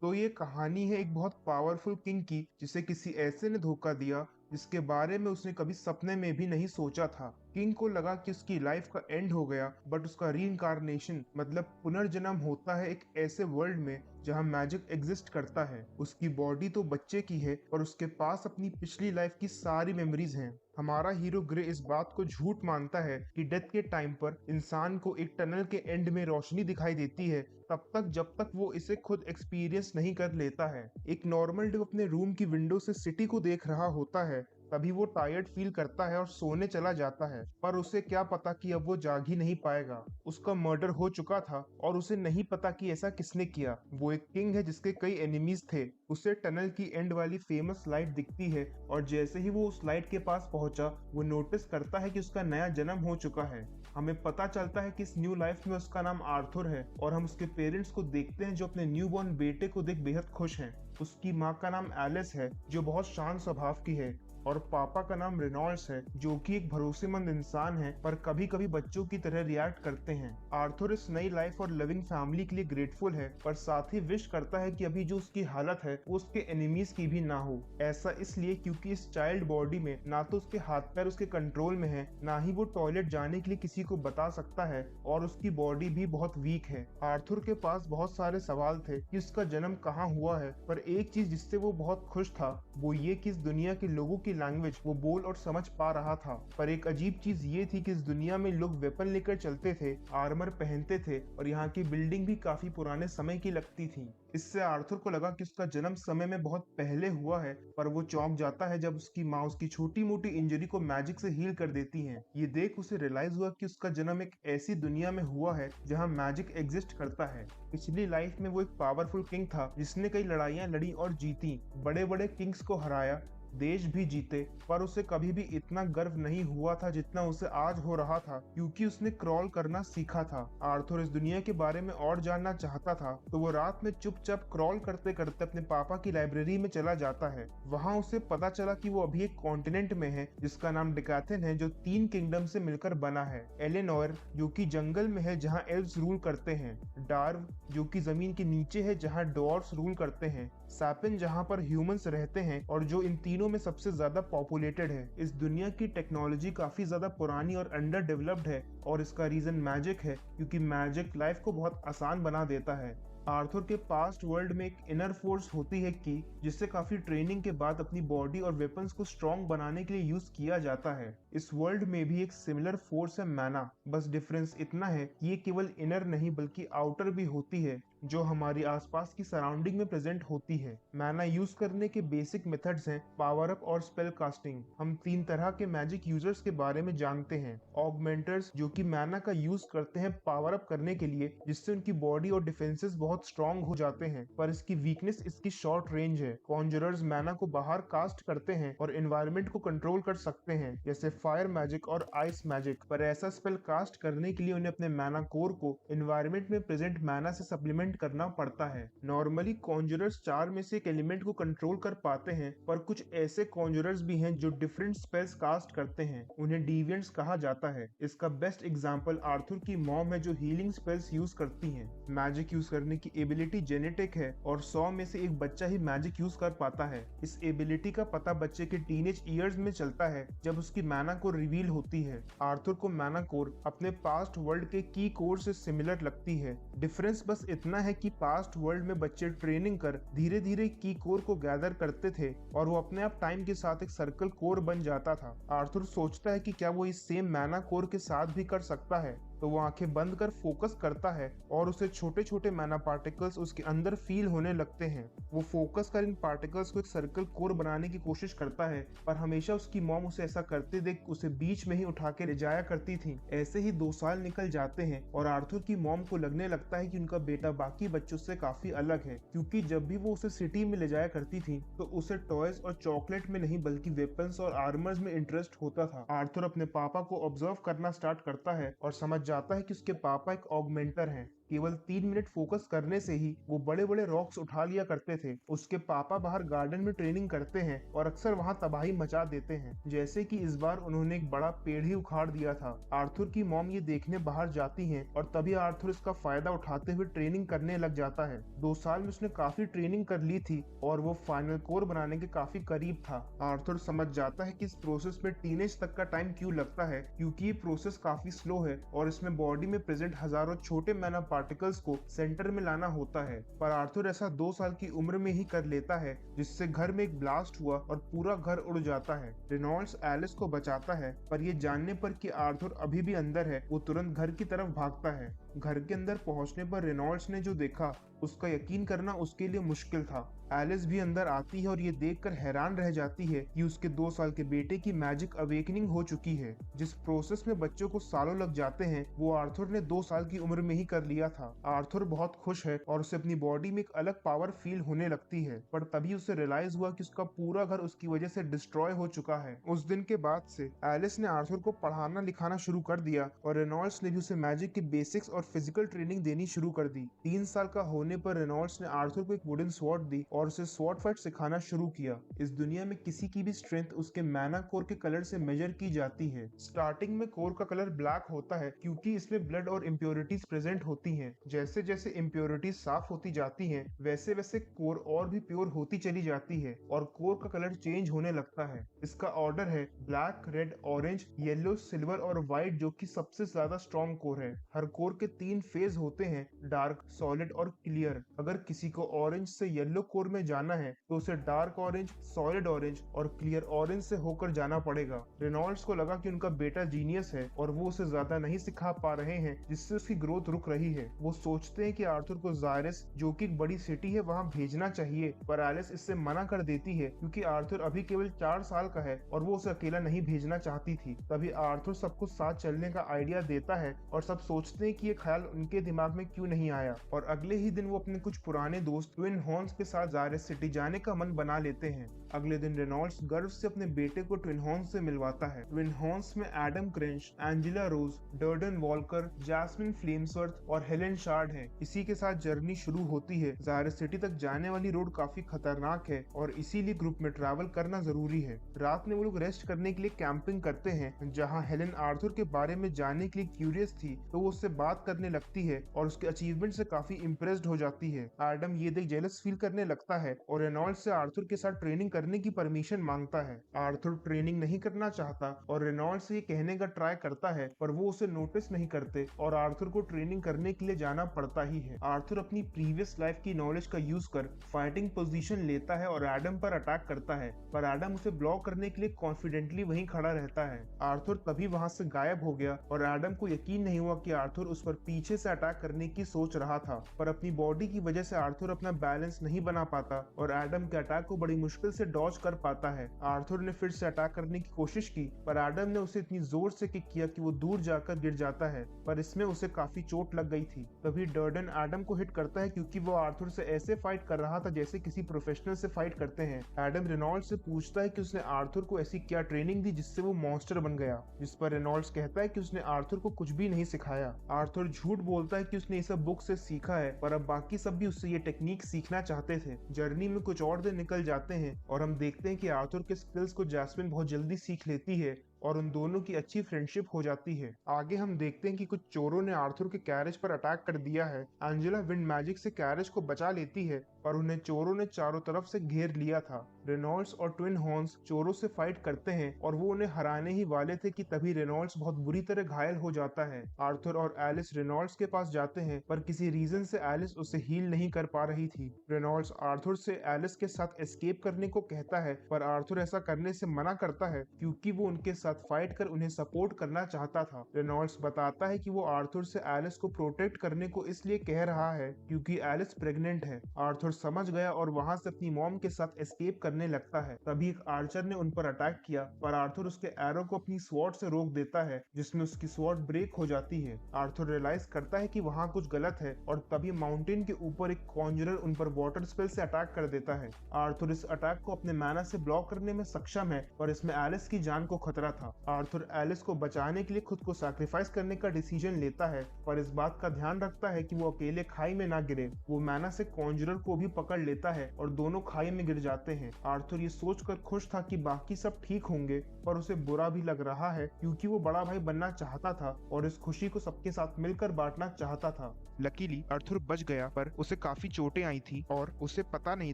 तो ये कहानी है एक बहुत पावरफुल किंग की, जिसे किसी ऐसे ने धोखा दिया जिसके बारे में उसने कभी सपने में भी नहीं सोचा था। किंग को लगा कि उसकी लाइफ का एंड हो गया, बट उसका रीइंकार्नेशन मतलब पुनर्जन्म होता है एक ऐसे वर्ल्ड में जहां मैजिक एग्जिस्ट करता है। उसकी बॉडी तो बच्चे की है, पर उसके पास अपनी पिछली लाइफ की सारी मेमोरीज हैं। हमारा हीरो ग्रे इस बात को झूठ मानता है कि डेथ के टाइम पर इंसान को एक टनल के एंड में रोशनी दिखाई देती है, तब तक जब तक वो इसे खुद एक्सपीरियंस नहीं कर लेता है। एक नॉर्मल डे अपने रूम की विंडो से सिटी को देख रहा होता है, तभी वो टायर्ड फील करता है और सोने चला जाता है। पर उसे क्या पता कि अब वो जाग ही नहीं पाएगा। उसका मर्डर हो चुका था और उसे नहीं पता कि ऐसा किसने किया। वो एक किंग है जिसके कई एनिमीज थे। उसे टनल की एंड वाली फेमस लाइट दिखती है, और जैसे ही वो उस लाइट के पास पहुंचा, वो नोटिस करता है कि उसका नया जन्म हो चुका है। हमें पता चलता है कि इस न्यू लाइफ में उसका नाम आर्थर है, और हम उसके पेरेंट्स को देखते हैं जो अपने न्यू बॉर्न बेटे को देख बेहद खुश हैं। उसकी माँ का नाम एलिस है, जो बहुत शांत स्वभाव की है, और पापा का नाम रेनॉल्ड्स है, जो कि एक भरोसेमंद इंसान है, पर कभी कभी बच्चों की तरह रिएक्ट करते हैं। आर्थर इस नई लाइफ और लिविंग फैमिली के लिए ग्रेटफुल है, पर साथ ही विश करता है कि अभी जो उसकी हालत है वो उसके एनिमीज की भी ना हो। ऐसा इसलिए क्योंकि इस चाइल्ड बॉडी में ना तो उसके हाथ पैर उसके कंट्रोल में है, ना ही वो टॉयलेट जाने के लिए किसी को बता सकता है, और उसकी बॉडी भी बहुत वीक है। आर्थर के पास बहुत सारे सवाल थे कि उसका जन्म कहाँ हुआ है, पर एक चीज जिससे वो बहुत खुश था वो ये कि इस दुनिया के लोगों की लैंग्वेज वो बोल और समझ पा रहा था। पर एक अजीब चीज ये थी कि इस दुनिया में लोग वेपन लेकर चलते थे, आर्मर पहनते थे, और यहाँ की बिल्डिंग भी काफी पुराने समय की लगती थी। इससे आर्थर को लगा कि उसका जन्म समय में बहुत पहले हुआ है, पर वो चौंक जाता है जब उसकी माँ उसकी छोटी मोटी इंजरी को मैजिक से हील कर देती है। ये देख उसे रियलाइज हुआ कि उसका जन्म एक ऐसी दुनिया में हुआ है जहाँ मैजिक एग्जिस्ट करता है। पिछली लाइफ में वो एक पावरफुल किंग था जिसने कई लड़ाइयाँ लड़ी और जीती, बड़े बड़े किंग्स को हराया, देश भी जीते, पर उसे कभी भी इतना गर्व नहीं हुआ था जितना उसे आज हो रहा था, क्योंकि उसने क्रॉल करना सीखा था। आर्थर इस दुनिया के बारे में और जानना चाहता था, तो वो रात में चुपचाप क्रॉल करते करते अपने पापा की लाइब्रेरी में चला जाता है। वहाँ उसे पता चला कि वो अभी एक कॉन्टिनेंट में है जिसका नाम डेकाथेन है, जो 3 किंगडम से मिलकर बना है। एलेनोर, जो कि जंगल में है जहाँ एल्व्स रूल करते हैं, डार्व, जो कि जमीन के नीचे है जहाँ डॉर्फ्स रूल करते हैं, सैपिन, जहाँ पर ह्यूमंस रहते हैं और जो इन तीनों में सबसे ज्यादा पॉपुलेटेड है। इस दुनिया की टेक्नोलॉजी काफी ज्यादा पुरानी और अंडर डेवलप्ड है, और इसका रीजन मैजिक है, क्योंकि मैजिक लाइफ को बहुत आसान बना देता है। आर्थर के पास्ट वर्ल्ड में एक इनर फोर्स होती है कि जिससे काफी ट्रेनिंग के बाद अपनी बॉडी और वेपन्स को स्ट्रॉन्ग बनाने के लिए यूज किया जाता है। इस वर्ल्ड में भी एक सिमिलर फोर्स है, मैना। बस डिफरेंस इतना है कि ये केवल इनर नहीं बल्कि आउटर भी होती है, जो हमारी आसपास की सराउंडिंग में प्रेजेंट होती है। मैना यूज करने के बेसिक मेथड्स हैं पावर अप और स्पेल कास्टिंग। हम 3 तरह के मैजिक यूजर्स के बारे में जानते हैं। ऑगमेंटर्स, जो कि मैना का यूज करते हैं पावर अप करने के लिए, जिससे उनकी बॉडी और डिफेंसेस बहुत स्ट्रॉन्ग हो जाते हैं, पर इसकी वीकनेस इसकी शॉर्ट रेंज है। कॉन्जरर्स मैना को बाहर कास्ट करते हैं और एनवायरनमेंट को कंट्रोल कर सकते हैं, जैसे फायर मैजिक और आइस मैजिक, पर ऐसा स्पेल कास्ट करने के लिए उन्हें अपने मैना कोर को एनवायरनमेंट में प्रेजेंट मैना से सप्लीमेंट करना पड़ता है। नॉर्मली कॉन्जरर्स 4 में से एक एलिमेंट को कंट्रोल कर पाते हैं, पर कुछ ऐसे कॉन्जरर्स भी हैं जो डिफरेंट स्पेल्स कास्ट करते हैं। उन्हें डिविएंट्स कहा जाता है। इसका बेस्ट एग्जांपल आर्थर की मॉम है, जो हीलिंग स्पेल्स यूज करती हैं। मैजिक यूज करने की एबिलिटी जेनेटिक है, और 100 में से एक बच्चा ही मैजिक यूज कर पाता है। इस एबिलिटी का पता बच्चे के टीनेज ईयर्स में चलता है, जब उसकी मैना कोर रिवील होती है। आर्थर को मैना कोर अपने पास्ट वर्ल्ड के की कोर से सिमिलर लगती है। डिफरेंस बस इतना है कि पास्ट वर्ल्ड में बच्चे ट्रेनिंग कर धीरे धीरे की कोर को गैदर करते थे, और वो अपने आप टाइम के साथ एक सर्कल कोर बन जाता था। आर्थर सोचता है कि क्या वो इस सेम मैना कोर के साथ भी कर सकता है, तो वो आंखें बंद कर फोकस करता है, और उसे छोटे छोटे मैना पार्टिकल्स उसके अंदर फील होने लगते हैं। वो फोकस कर इन पार्टिकल्स को एक सर्कल कोर बनाने की कोशिश करता है, पर हमेशा उसकी मॉम उसे ऐसा करते देख उसे बीच में ही उठा के ले जाया करती थी। ऐसे ही 2 साल निकल जाते हैं, और आर्थर की मॉम को लगने लगता है कि उनका बेटा बाकी बच्चों से काफी अलग है, क्योंकि जब भी वो उसे सिटी में ले जाया करती थी तो उसे टॉयज और चॉकलेट में नहीं बल्कि वेपन्स और आर्मर्स में इंटरेस्ट होता था। आर्थर अपने पापा को ऑब्जर्व करना स्टार्ट करता है और समझ जाता है कि उसके पापा एक ऑगमेंटर हैं। केवल 3 मिनट फोकस करने से ही वो बड़े बड़े रॉक्स उठा लिया करते थे। उसके पापा बाहर गार्डन में ट्रेनिंग करते हैं और अक्सर वहाँ तबाही मचा देते हैं, जैसे कि इस बार उन्होंने एक बड़ा पेड़ ही उखाड़ दिया था। आर्थर की मॉम ये देखने बाहर जाती हैं और तभी आर्थर इसका फायदा उठाते हुए ट्रेनिंग करने लग जाता है। 2 साल में उसने काफी ट्रेनिंग कर ली थी और वो फाइनल कोर बनाने के काफी करीब था। आर्थर समझ जाता है कि इस प्रोसेस में टीनेज तक का टाइम क्यों लगता है, क्योंकि ये प्रोसेस काफी स्लो है और इसमें बॉडी में प्रेजेंट हजारों छोटे मैना पार्टिकल्स को सेंटर में लाना होता है। पर आर्थर ऐसा 2 साल की उम्र में ही कर लेता है, जिससे घर में एक ब्लास्ट हुआ और पूरा घर उड़ जाता है। रेनॉल्ड्स एलिस को बचाता है, पर ये जानने पर कि आर्थर अभी भी अंदर है, वो तुरंत घर की तरफ भागता है। घर के अंदर पहुंचने पर रेनॉल्ड्स ने जो देखा उसका यकीन करना उसके लिए मुश्किल था। एलिस भी अंदर आती है और ये देखकर हैरान रह जाती है कि उसके 2 साल के बेटे की मैजिक अवेकनिंग हो चुकी है। जिस प्रोसेस में बच्चों को सालों लग जाते हैं, वो आर्थर ने 2 साल की उम्र में ही कर लिया था। आर्थर बहुत खुश है और उसे अपनी बॉडी में एक अलग पावर फील होने लगती है, पर तभी उसे रियलाइज हुआ कि उसका पूरा घर उसकी वजह से डिस्ट्रॉय हो चुका है। उस दिन के बाद से एलिस ने आर्थर को पढ़ाना लिखाना शुरू कर दिया और रेनॉल्ड्स ने भी उसे मैजिक की बेसिक्स और फिजिकल ट्रेनिंग देनी शुरू कर दी। 3 साल का होने पर रेनॉल्ड्स ने आर्थर को एक वुडन स्वॉर्ड दी और उसे स्वॉर्ड फाइट सिखाना शुरू किया। इस दुनिया में किसी की भी स्ट्रेंथ उसके मैना कोर के कलर से मेजर की जाती है। स्टार्टिंग में कोर का कलर ब्लैक होता है, क्योंकि इसमें ब्लड और इम्प्योरिटीज प्रेजेंट होती हैं। जैसे जैसे इम्प्योरिटीज साफ होती जाती हैं, वैसे वैसे कोर और भी प्योर होती चली जाती है और कोर का कलर चेंज होने लगता है। इसका ऑर्डर है black, red, orange, yellow, silver और व्हाइट, जो कि सबसे ज्यादा स्ट्रॉन्ग कोर है। हर कोर के 3 फेज होते हैं, डार्क, सॉलिड और क्लियर। अगर किसी को ऑरेंज से येलो कोर में जाना है तो उसे डार्क ऑरेंज, सॉलिड ऑरेंज और क्लियर ऑरेंज से होकर जाना पड़ेगा। रेनॉल्ड्स को लगा कि उनका बेटा जीनियस है और वो उसे ज्यादा नहीं सिखा पा रहे हैं, जिससे उसकी ग्रोथ रुक रही है। वो सोचते हैं कि आर्थर को जायरस, जो कि एक बड़ी सिटी है, वहाँ भेजना चाहिए, पर एलिस इससे मना कर देती है क्योंकि आर्थर अभी केवल 4 साल का है और वो उसे अकेला नहीं भेजना चाहती थी। तभी आर्थर सबको साथ चलने का आइडिया देता है और सब सोचते हैं कि ये ख्याल उनके दिमाग में क्यों नहीं आया, और अगले ही दिन वो अपने कुछ पुराने दोस्त ट्विन हॉर्न्स के साथ जायरस सिटी जाने का मन बना लेते हैं। अगले दिन रेनॉल्ड्स गर्व से अपने बेटे को ट्विन हॉर्न्स से मिलवाता है। ट्विन हॉर्न्स में एडम क्रेंच, एंजेला रोज, डर्डन वॉलकर, जैस्मिन फ्लेम्सवर्थ और हेलेन शार्ड हैं। इसी के साथ जर्नी शुरू होती है। जायरस सिटी तक जाने वाली रोड काफी खतरनाक है और इसीलिए ग्रुप में ट्रैवल करना जरूरी है। रात में वो लोग रेस्ट करने के लिए कैंपिंग करते हैं, जहाँ हेलेन आर्थर के बारे में जानने के लिए क्यूरियस थी, तो वो उससे बात करने लगती है और उसके अचीवमेंट से काफी इम्प्रेस्ड हो जाती है। एडम ये देख जेलस फील करने लगता है और रेनॉल्ड्स से आर्थर के साथ ट्रेनिंग करने की परमिशन मांगता है। आर्थर ट्रेनिंग नहीं करना चाहता और रेनॉल्ड्स से ये कहने का ट्राई करता है, पर वो उसे नोटिस नहीं करते और आर्थर को ट्रेनिंग करने के लिए जाना पड़ता ही है। आर्थर अपनी प्रीवियस लाइफ की नॉलेज का यूज कर फाइटिंग पोजीशन लेता है और एडम पर अटैक करता है, पर एडम उसे ब्लॉक करने के लिए कॉन्फिडेंटली वहीं खड़ा रहता है। आर्थर तभी वहां से गायब हो गया और एडम को यकीन नहीं हुआ कि आर्थर उस पर पीछे से अटैक करने की सोच रहा था, पर अपनी बॉडी की वजह से आर्थर अपना बैलेंस नहीं बना पाता और एडम के अटैक को बड़ी मुश्किल से डॉज कर पाता है। आर्थर ने फिर से अटैक करने की कोशिश की, पर एडम ने उसे इतनी जोर से किक किया कि वो दूर जाकर गिर जाता है, पर इसमें उसे काफी चोट लग गई थी। तभी डर्डन एडम को हिट करता है, क्योंकि वो आर्थर से ऐसे फाइट कर रहा था जैसे किसी प्रोफेशनल से फाइट करते हैं। एडम रेनॉल्ड्स से पूछता है कि उसने आर्थर को ऐसी क्या ट्रेनिंग दी जिससे वो मॉन्स्टर बन गया, जिस पर रेनॉल्ड्स कहता है कि उसने आर्थर को कुछ भी नहीं सिखाया। आर्थर झूठ बोलता है कि उसने ये सब बुक से सीखा है, पर अब बाकी सब भी उससे ये टेक्निक सीखना चाहते थे। जर्नी में कुछ और दिन निकल जाते हैं और हम देखते हैं कि आर्थर के स्किल्स को जैस्मिन बहुत जल्दी सीख लेती है और उन दोनों की अच्छी फ्रेंडशिप हो जाती है। आगे हम देखते हैं कि कुछ चोरों ने आर्थर के कैरेज पर अटैक कर दिया है। एंजेला विंड मैजिक से कैरेज को बचा लेती है, पर उन्हें चोरों ने चारों तरफ से घेर लिया था। रेनॉल्ड्स और ट्विन हॉर्न्स चोरों से फाइट करते हैं और वो उन्हें हराने ही वाले थे कि तभी रेनॉल्ड्स बहुत बुरी तरह घायल हो जाता है। आर्थर और एलिस रेनॉल्ड्स के पास जाते हैं, पर किसी रीजन से एलिस उसे हील नहीं कर पा रही थी। रेनॉल्ड्स आर्थर से एलिस के साथ एस्केप करने को कहता है, पर आर्थर ऐसा करने से मना करता है क्योंकि वो उनके साथ फाइट कर उन्हें सपोर्ट करना चाहता था। रेनॉल्ड्स बताता है कि वो आर्थर से एलिस को प्रोटेक्ट करने को इसलिए कह रहा है क्योंकि एलिस प्रेग्नेंट है। आर्थर समझ गया और वहां से अपनी मॉम के साथ एस्केप करने करने लगता है। तभी एक आर्चर ने उन पर अटैक किया, पर आर्थर उसके एरो को अपनी स्वॉर्ड से रोक देता है, जिसमें उसकी स्वॉर्ड ब्रेक हो जाती है। आर्थर रियलाइज करता है कि वहाँ कुछ गलत है और तभी माउंटेन के ऊपर एक कॉन्जरर उन पर वाटर स्पेल से अटैक कर देता है। आर्थर इस अटैक को अपने मैना से ब्लॉक करने में सक्षम है, पर इसमें एलिस की जान को खतरा था। आर्थर एलिस को बचाने के लिए खुद को सैक्रिफाइस करने का डिसीजन लेता है, पर इस बात का ध्यान रखता है कि वो अकेले खाई में ना गिरे। वो मैना से कॉन्जरर को भी पकड़ लेता है और दोनों खाई में गिर जाते हैं। आर्थर ये सोचकर खुश था कि बाकी सब ठीक होंगे, पर उसे बुरा भी लग रहा है क्योंकि वो बड़ा भाई बनना चाहता था और इस खुशी को सबके साथ मिलकर बांटना चाहता था। लकीली आर्थर बच गया, पर उसे काफी चोटें आई थी और उसे पता नहीं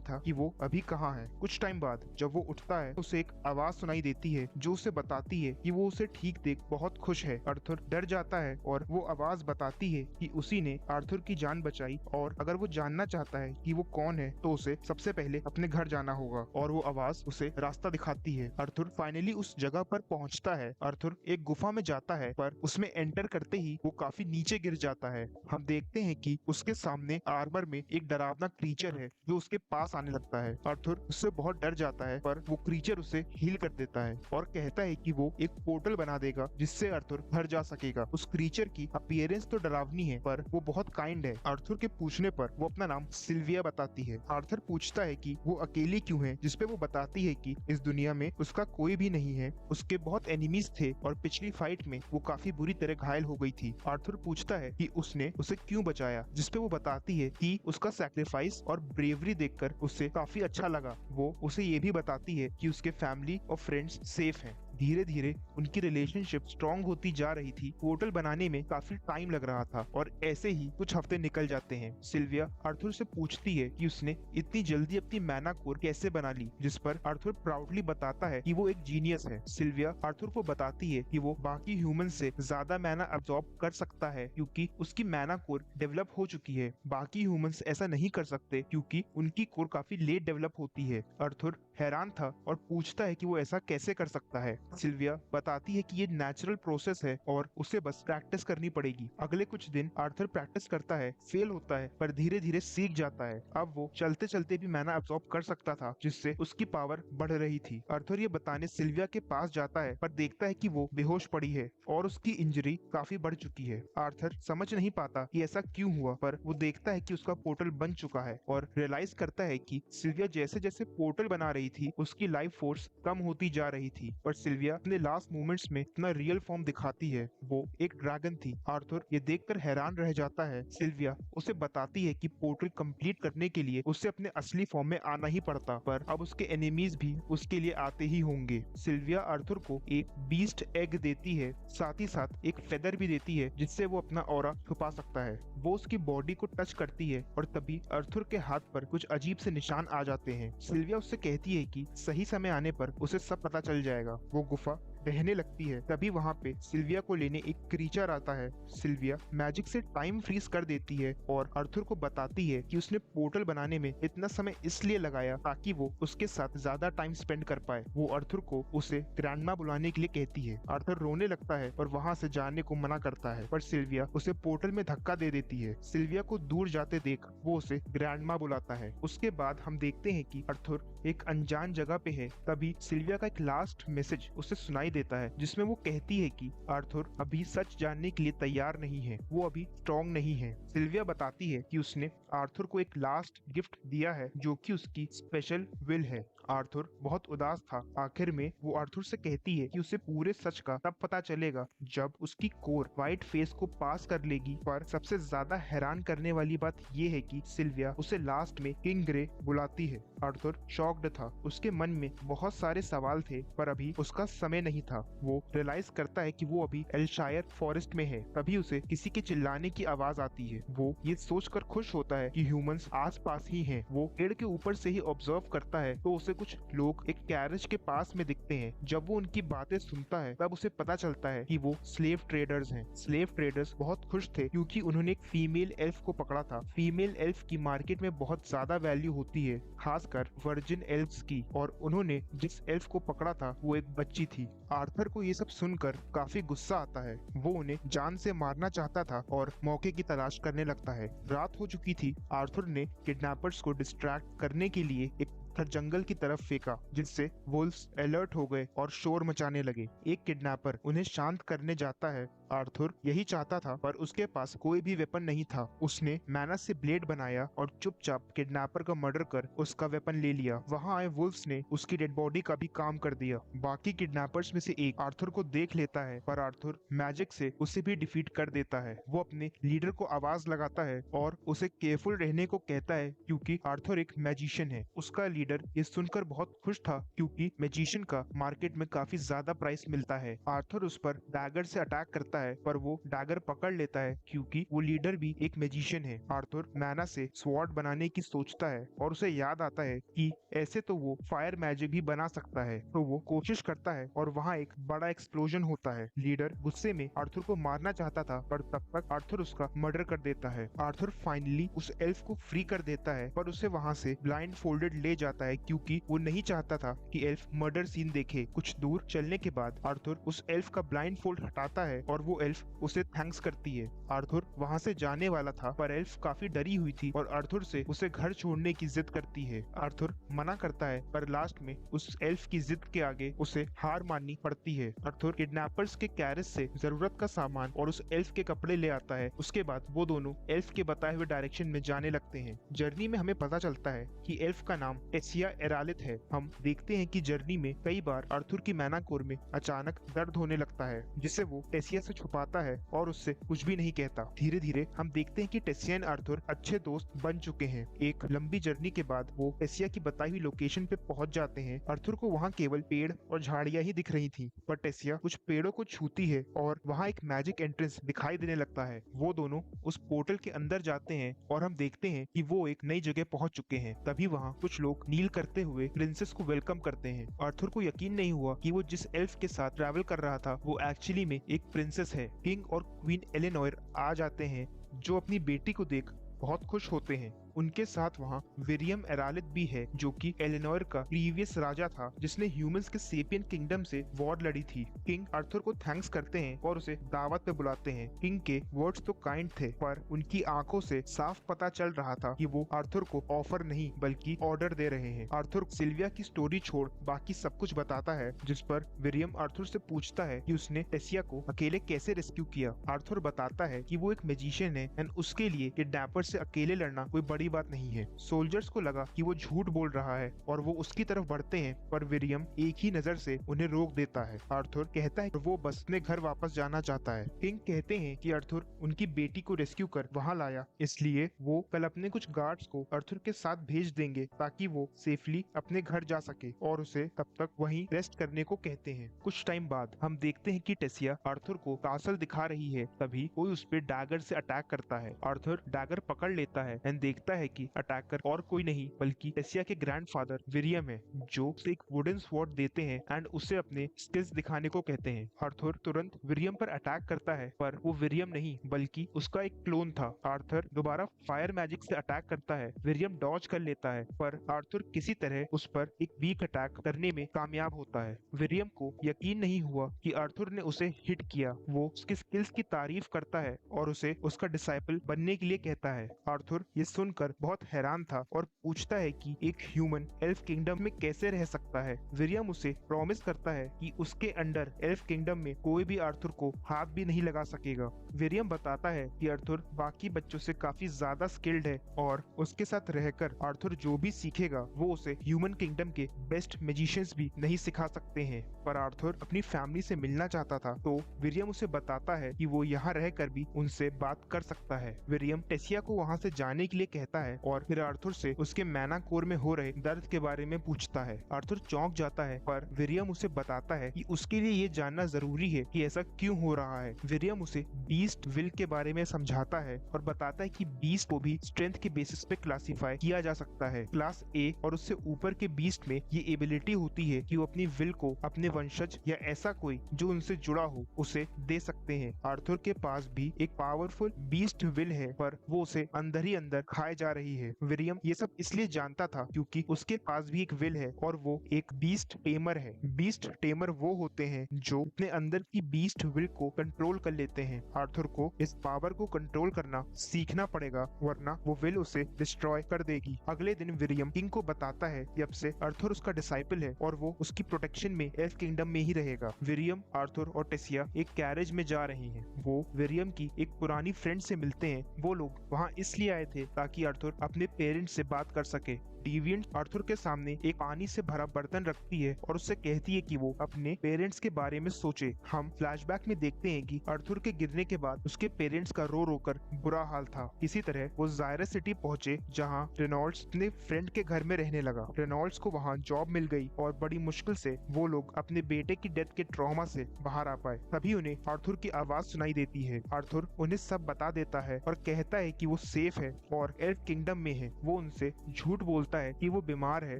था कि वो अभी कहाँ है। कुछ टाइम बाद जब वो उठता है, उसे एक आवाज सुनाई देती है जो उसे बताती है कि वो उसे ठीक देख बहुत खुश है। आर्थर डर जाता है और वो आवाज बताती है कि उसी ने आर्थर की जान बचाई और अगर वो जानना चाहता है कि वो कौन है तो उसे सबसे पहले अपने घर जाना होगा, और वो आवाज उसे रास्ता दिखाती है। आर्थर फाइनली उस जगह पर पहुंचता है। आर्थर एक गुफा में जाता है, पर उसमें एंटर करते ही वो काफी नीचे गिर जाता है। हम देखते हैं कि उसके सामने आर्मर में एक डरावना क्रीचर है जो उसके पास आने लगता है। आर्थर उससे बहुत डर जाता है, पर वो क्रीचर उसे हील कर देता है और कहता है कि वो एक पोर्टल बना देगा जिससे आर्थर घर जा सकेगा। उस क्रीचर की अपीयरेंस तो डरावनी है, पर वो बहुत काइंड है। आर्थर के पूछने पर वो अपना नाम सिल्विया बताती है। आर्थर पूछता है कि वो अकेली क्यों है, जिसपे वो बताती है कि इस दुनिया में उसका कोई भी नहीं है, उसके बहुत एनिमीज थे और पिछली फाइट में वो काफी बुरी तरह घायल हो गई थी। आर्थर पूछता है कि उसने उसे क्यों बचाया, जिसपे वो बताती है कि उसका सैक्रिफाइस और ब्रेवरी देखकर उसे काफी अच्छा लगा। वो उसे ये भी बताती है कि उसके फैमिली और फ्रेंड्स सेफ हैं। धीरे धीरे उनकी रिलेशनशिप स्ट्रॉन्ग होती जा रही थी। पोर्टल बनाने में काफी टाइम लग रहा था और ऐसे ही कुछ हफ्ते निकल जाते हैं। सिल्विया आर्थर से पूछती है कि उसने इतनी जल्दी अपनी मैना कोर कैसे बना ली, जिस पर आर्थर प्राउडली बताता है कि वो एक जीनियस है। सिल्विया आर्थर को बताती है कि वो बाकी ह्यूमन से ज्यादा मैना अब्सॉर्ब कर सकता है क्योंकि उसकी मैना कोर डेवलप हो चुकी है। बाकी ह्यूमंस ऐसा नहीं कर सकते क्योंकि उनकी कोर काफी लेट डेवलप होती है। आर्थर हैरान था और पूछता है कि वो ऐसा कैसे कर सकता है। सिल्विया बताती है कि ये नेचुरल प्रोसेस है और उसे बस प्रैक्टिस करनी पड़ेगी। अगले कुछ दिन आर्थर प्रैक्टिस करता है, फेल होता है, पर धीरे धीरे सीख जाता है। अब वो चलते चलते भी मैना अब्सॉर्ब कर सकता था, जिससे उसकी पावर बढ़ रही थी। आर्थर ये बताने सिल्विया के पास जाता है, पर देखता है कि वो बेहोश पड़ी है और उसकी इंजरी काफी बढ़ चुकी है। आर्थर समझ नहीं पाता कि ऐसा क्यों हुआ, पर वो देखता है कि उसका पोर्टल बन चुका है और रियलाइज करता है कि सिल्विया जैसे जैसे पोर्टल बना रही थी उसकी लाइफ फोर्स कम होती जा रही थी। पर सिल्विया अपने लास्ट मोमेंट्स में अपना रियल फॉर्म दिखाती है। वो एक ड्रैगन थी। आर्थर ये देखकर हैरान रह जाता है। सिल्विया उसे बताती है कि पोर्टल कंप्लीट करने के लिए उसे अपने असली फॉर्म में आना ही पड़ता, पर अब उसके एनिमीज भी उसके लिए आते ही होंगे। सिल्विया आर्थर को एक बीस्ट एग देती है, साथ ही साथ एक फेदर भी देती है जिससे वो अपना ऑरा छुपा सकता है। वो उसकी बॉडी को टच करती है और तभी आर्थर के हाथ पर कुछ अजीब से निशान आ जाते हैं। सिल्विया उससे कहती है कि सही समय आने पर उसे सब पता चल जाएगा। वो गुफा बहने लगती है। तभी वहाँ पे सिल्विया को लेने एक क्रीचर आता है। सिल्विया मैजिक से टाइम फ्रीज कर देती है और आर्थर को बताती है कि उसने पोर्टल बनाने में इतना समय इसलिए लगाया ताकि वो उसके साथ ज्यादा टाइम स्पेंड कर पाए। वो आर्थर को उसे ग्रैंडमा बुलाने के लिए कहती है। आर्थर रोने लगता है और वहाँ से जाने को मना करता है, पर सिल्विया उसे पोर्टल में धक्का दे देती है। सिल्विया को दूर जाते देख वो उसे ग्रैंडमा बुलाता है। उसके बाद हम देखते हैं कि आर्थर एक अनजान जगह पे है। तभी सिल्विया का एक लास्ट मैसेज उसे सुनाई देता है, जिसमें वो कहती है कि आर्थर अभी सच जानने के लिए तैयार नहीं है, वो अभी स्ट्रॉन्ग नहीं है। सिल्विया बताती है कि उसने आर्थर को एक लास्ट गिफ्ट दिया है जो कि उसकी स्पेशल विल है। आर्थर बहुत उदास था। आखिर में वो आर्थर से कहती है कि उसे पूरे सच का तब पता चलेगा जब उसकी कोर व्हाइट फेस को पास कर लेगी। पर सबसे ज्यादा हैरान करने वाली बात ये है कि सिल्विया उसे लास्ट में किंग ग्रे बुलाती है। आर्थर शॉक्ड था। उसके मन में बहुत सारे सवाल थे, पर अभी उसका समय नहीं था। वो रियलाइज करता है कि वो अभी एल्शायर फॉरेस्ट में है। तभी उसे किसी के चिल्लाने की आवाज आती है। वो ये सोचकर खुश होता है कि ह्यूमंस आसपास ही हैं। वो पेड़ के ऊपर से ही ऑब्जर्व करता है तो उसे कुछ लोग एक कैरेज के पास में दिखते हैं। जब वो उनकी बातें सुनता है तब उसे पता चलता है कि वो स्लेव ट्रेडर्स हैं। स्लेव ट्रेडर्स बहुत खुश थे क्योंकि उन्होंने एक फीमेल एल्फ को पकड़ा था। फीमेल एल्फ की मार्केट में बहुत ज्यादा वैल्यू होती है, खासकर वर्जिन एल्फ्स की, और उन्होंने जिस एल्फ को पकड़ा था वो एक बच्ची थी। आर्थर को ये सब सुनकर काफी गुस्सा आता है। वो उन्हें जान से मारना चाहता था और मौके की तलाश करने लगता है। रात हो चुकी थी। आर्थर ने किडनैपर्स को डिस्ट्रैक्ट करने के लिए एक पत्थर जंगल की तरफ फेंका, जिससे वुल्व्स अलर्ट हो गए और शोर मचाने लगे। एक किडनैपर उन्हें शांत करने जाता है। आर्थर यही चाहता था, पर उसके पास कोई भी वेपन नहीं था। उसने मैनस से ब्लेड बनाया और चुपचाप किडनैपर का मर्डर कर उसका वेपन ले लिया। वहां आए वुल्व्स ने उसकी डेड बॉडी का भी काम कर दिया। बाकी किडनैपर्स में से एक आर्थर को देख लेता है, पर आर्थर मैजिक से उसे भी डिफीट कर देता है। वो अपने लीडर को आवाज लगाता है और उसे केयरफुल रहने को कहता है, क्योंकि आर्थर एक मैजिशियन है। उसका लीडर ये सुनकर बहुत खुश था, क्योंकि मैजिशियन का मार्केट में काफी ज्यादा प्राइस मिलता है। आर्थर उस पर डैगर से अटैक करता है, पर वो डैगर पकड़ लेता है, क्योंकि वो लीडर भी एक मैजिशियन है। आर्थर मैना से स्वॉर्ड बनाने की सोचता है और उसे याद आता है कि ऐसे तो वो फायर मैजिक भी बना सकता है, तो वो कोशिश करता है और वहाँ एक बड़ा एक्सप्लोजन होता है। लीडर गुस्से में आर्थर को मारना चाहता था, पर तब तक आर्थर उसका मर्डर कर देता है। आर्थर फाइनली उस एल्फ को फ्री कर देता है, पर उसे वहाँ से ब्लाइंड फोल्डेड ले जाता है, क्योंकि वो नहीं चाहता था कि एल्फ मर्डर सीन देखे। कुछ दूर चलने के बाद आर्थर उस एल्फ का ब्लाइंड फोल्ड हटाता है और वो एल्फ उसे थैंक्स करती है। आर्थर वहाँ से जाने वाला था, पर एल्फ काफी डरी हुई थी और आर्थर से उसे घर छोड़ने की जिद करती है। आर्थर मना करता है, पर लास्ट में उस एल्फ की जिद के आगे उसे हार माननी पड़ती है। आर्थर किडनैपर्स के कैरेज से जरूरत का सामान और उस एल्फ के कपड़े ले आता है। उसके बाद वो दोनों एल्फ के बताए हुए डायरेक्शन में जाने लगते हैं। जर्नी में हमें पता चलता है कि एल्फ का नाम टेसिया एरालिथ है। हम देखते हैं कि जर्नी में कई बार आर्थर की मैनाकोर में अचानक दर्द होने लगता है, जिसे वो टेसिया से छुपाता है और उससे कुछ भी नहीं कहता। धीरे धीरे हम देखते हैं कि टेसिया और आर्थर अच्छे दोस्त बन चुके हैं। एक लंबी जर्नी के बाद वो टेसिया की बताई हुई लोकेशन पे पहुंच जाते हैं। आर्थर को वहाँ केवल पेड़ और झाड़ियां ही दिख रही थी, पर टेसिया कुछ पेड़ों को छूती है और वहाँ एक मैजिक एंट्रेंस दिखाई देने लगता है। वो दोनों उस पोर्टल के अंदर जाते हैं और हम देखते हैं कि वो एक नई जगह पहुंच चुके हैं। तभी वहाँ कुछ लोग नील करते हुए प्रिंसेस को वेलकम करते हैं। आर्थर को यकीन नहीं हुआ कि वो जिस एल्फ के साथ ट्रैवल कर रहा था वो एक्चुअली में एक प्रिंसेस है। किंग और क्वीन एलेनोर आ जाते हैं, जो अपनी बेटी को देख बहुत खुश होते हैं। उनके साथ वहाँ विलियम एरालिथ भी है, जो कि एलेनोर का प्रीवियस राजा था, जिसने ह्यूमंस के सेपियन किंगडम से वॉर लड़ी थी। किंग आर्थर को थैंक्स करते हैं और उसे दावत पे बुलाते हैं। किंग के वर्ड्स तो काइंड थे, पर उनकी आंखों से साफ पता चल रहा था कि वो आर्थर को ऑफर नहीं बल्कि ऑर्डर दे रहे हैं। आर्थर सिल्विया की स्टोरी छोड़ बाकी सब कुछ बताता है, जिस पर विलियम आर्थर से पूछता है कि उसने टेसिया को अकेले कैसे रेस्क्यू किया। आर्थर बताता है कि वो एक मैजिशियन है एंड उसके लिए किडनैपर से अकेले लड़ना कोई बड़ी बात नहीं है। सोल्जर्स को लगा कि वो झूठ बोल रहा है और वो उसकी तरफ बढ़ते हैं, पर विलियम एक ही नजर से उन्हें रोक देता है। आर्थर कहता है कि वो बस अपने घर वापस जाना चाहता है। किंग कहते हैं कि आर्थर उनकी बेटी को रेस्क्यू कर वहां लाया, इसलिए वो कल अपने कुछ गार्ड्स को आर्थर के साथ भेज देंगे ताकि वो सेफली अपने घर जा सके और उसे तब तक वहीं रेस्ट करने को कहते हैं। कुछ टाइम बाद हम देखते हैं कि टेसिया आर्थर को कासल दिखा रही है। तभी कोई उस पर डैगर से अटैक करता है। आर्थर डैगर पकड़ लेता है एंड देखता है कि अटैकर और कोई नहीं बल्कि टेसिया के ग्रैंडफादर विलियम है, जो उसे एक वुडन स्वॉर्ड देते हैं एंड उसे अपने स्किल्स दिखाने को कहते हैं। आर्थर तुरंत विलियम पर अटैक करता है, पर वो विलियम नहीं बल्कि उसका एक क्लोन था। आर्थर दोबारा फायर मैजिक से अटैक करता है। विलियम डॉज कर लेता है, पर आर्थर किसी तरह उस पर एक वीक अटैक करने में कामयाब होता है। विलियम को यकीन नहीं हुआ कि आर्थर ने उसे हिट किया। वो उसकी स्किल्स की तारीफ करता है और उसे उसका डिसाइपल बनने के लिए कहता है। आर्थर ये सुनकर बहुत हैरान था और पूछता है कि एक ह्यूमन एल्फ किंगडम में कैसे रह सकता है। विलियम उसे प्रॉमिस करता है कि उसके अंडर एल्फ किंगडम में कोई भी आर्थर को हाथ भी नहीं लगा सकेगा। विलियम बताता है कि आर्थर बाकी बच्चों से काफी ज्यादा स्किल्ड है और उसके साथ रहकर आर्थर जो भी सीखेगा वो उसे ह्यूमन किंगडम के बेस्ट मैजिशियंस भी नहीं सिखा सकते हैं। पर आर्थर अपनी फैमिली से मिलना चाहता था, तो विलियम उसे बताता है कि वो यहाँ रहकर भी उनसे बात कर सकता है। विलियम टेसिया को वहाँ से जाने के लिए कहता है और फिर आर्थर से उसके मैनाकोर में हो रहे दर्द के बारे में पूछता है। आर्थर चौंक जाता है, पर विलियम उसे बताता है कि उसके लिए ये जानना जरूरी है कि ऐसा क्यों हो रहा है। विलियम उसे बीस्ट विल के बारे में समझाता है और बताता है कि बीस्ट को भी स्ट्रेंथ के बेसिस पे क्लासिफाई किया जा सकता है। क्लास ए और उससे ऊपर के बीस्ट में ये एबिलिटी होती है कि वो अपनी विल को अपने वंशज या ऐसा कोई जो उनसे जुड़ा हो उसे दे सकते हैं। आर्थर के पास भी एक पावरफुल बीस्ट विल है, पर वो उसे अंदर ही अंदर खाए जा रही है। विलियम ये सब इसलिए जानता था क्योंकि उसके पास भी एक विल है और वो एक बीस्ट टेमर है। बीस्ट टेमर वो होते हैं जो अपने अंदर की बीस्ट विल को कंट्रोल कर लेते हैं। आर्थर को इस पावर को कंट्रोल करना सीखना पड़ेगा, वरना वो विल उसे डिस्ट्रॉय कर देगी। अगले दिन विलियम किंग को बताता है कि अब से आर्थर उसका डिसाइपल है और वो उसकी प्रोटेक्शन में एल्फ किंगडम में ही रहेगा। विलियम, आर्थर और टेसिया एक कैरेज में जा रही हैं। वो विलियम की एक पुरानी फ्रेंड से मिलते हैं। वो लोग वहाँ इसलिए आए थे ताकि आर्थर अपने पेरेंट्स से बात कर सके। डिविएंट आर्थर के सामने एक पानी से भरा बर्तन रखती है और उससे कहती है कि वो अपने पेरेंट्स के बारे में सोचे। हम फ्लैशबैक में देखते हैं कि आर्थर के गिरने के बाद उसके पेरेंट्स का रो रो कर बुरा हाल था। किसी तरह वो ज़ायरस सिटी पहुंचे जहां रेनॉल्ड्स अपने फ्रेंड के घर में रहने लगा। रेनॉल्ड्स को वहां जॉब मिल गई और बड़ी मुश्किल से वो लोग अपने बेटे की डेथ के ट्रॉमा से बाहर आ पाए। तभी उन्हें आर्थर की आवाज सुनाई देती है। आर्थर उन्हें सब बता देता है और कहता है कि वो सेफ है और एल्फ किंगडम में है। वो उनसे झूठ बोलता है कि वो बीमार है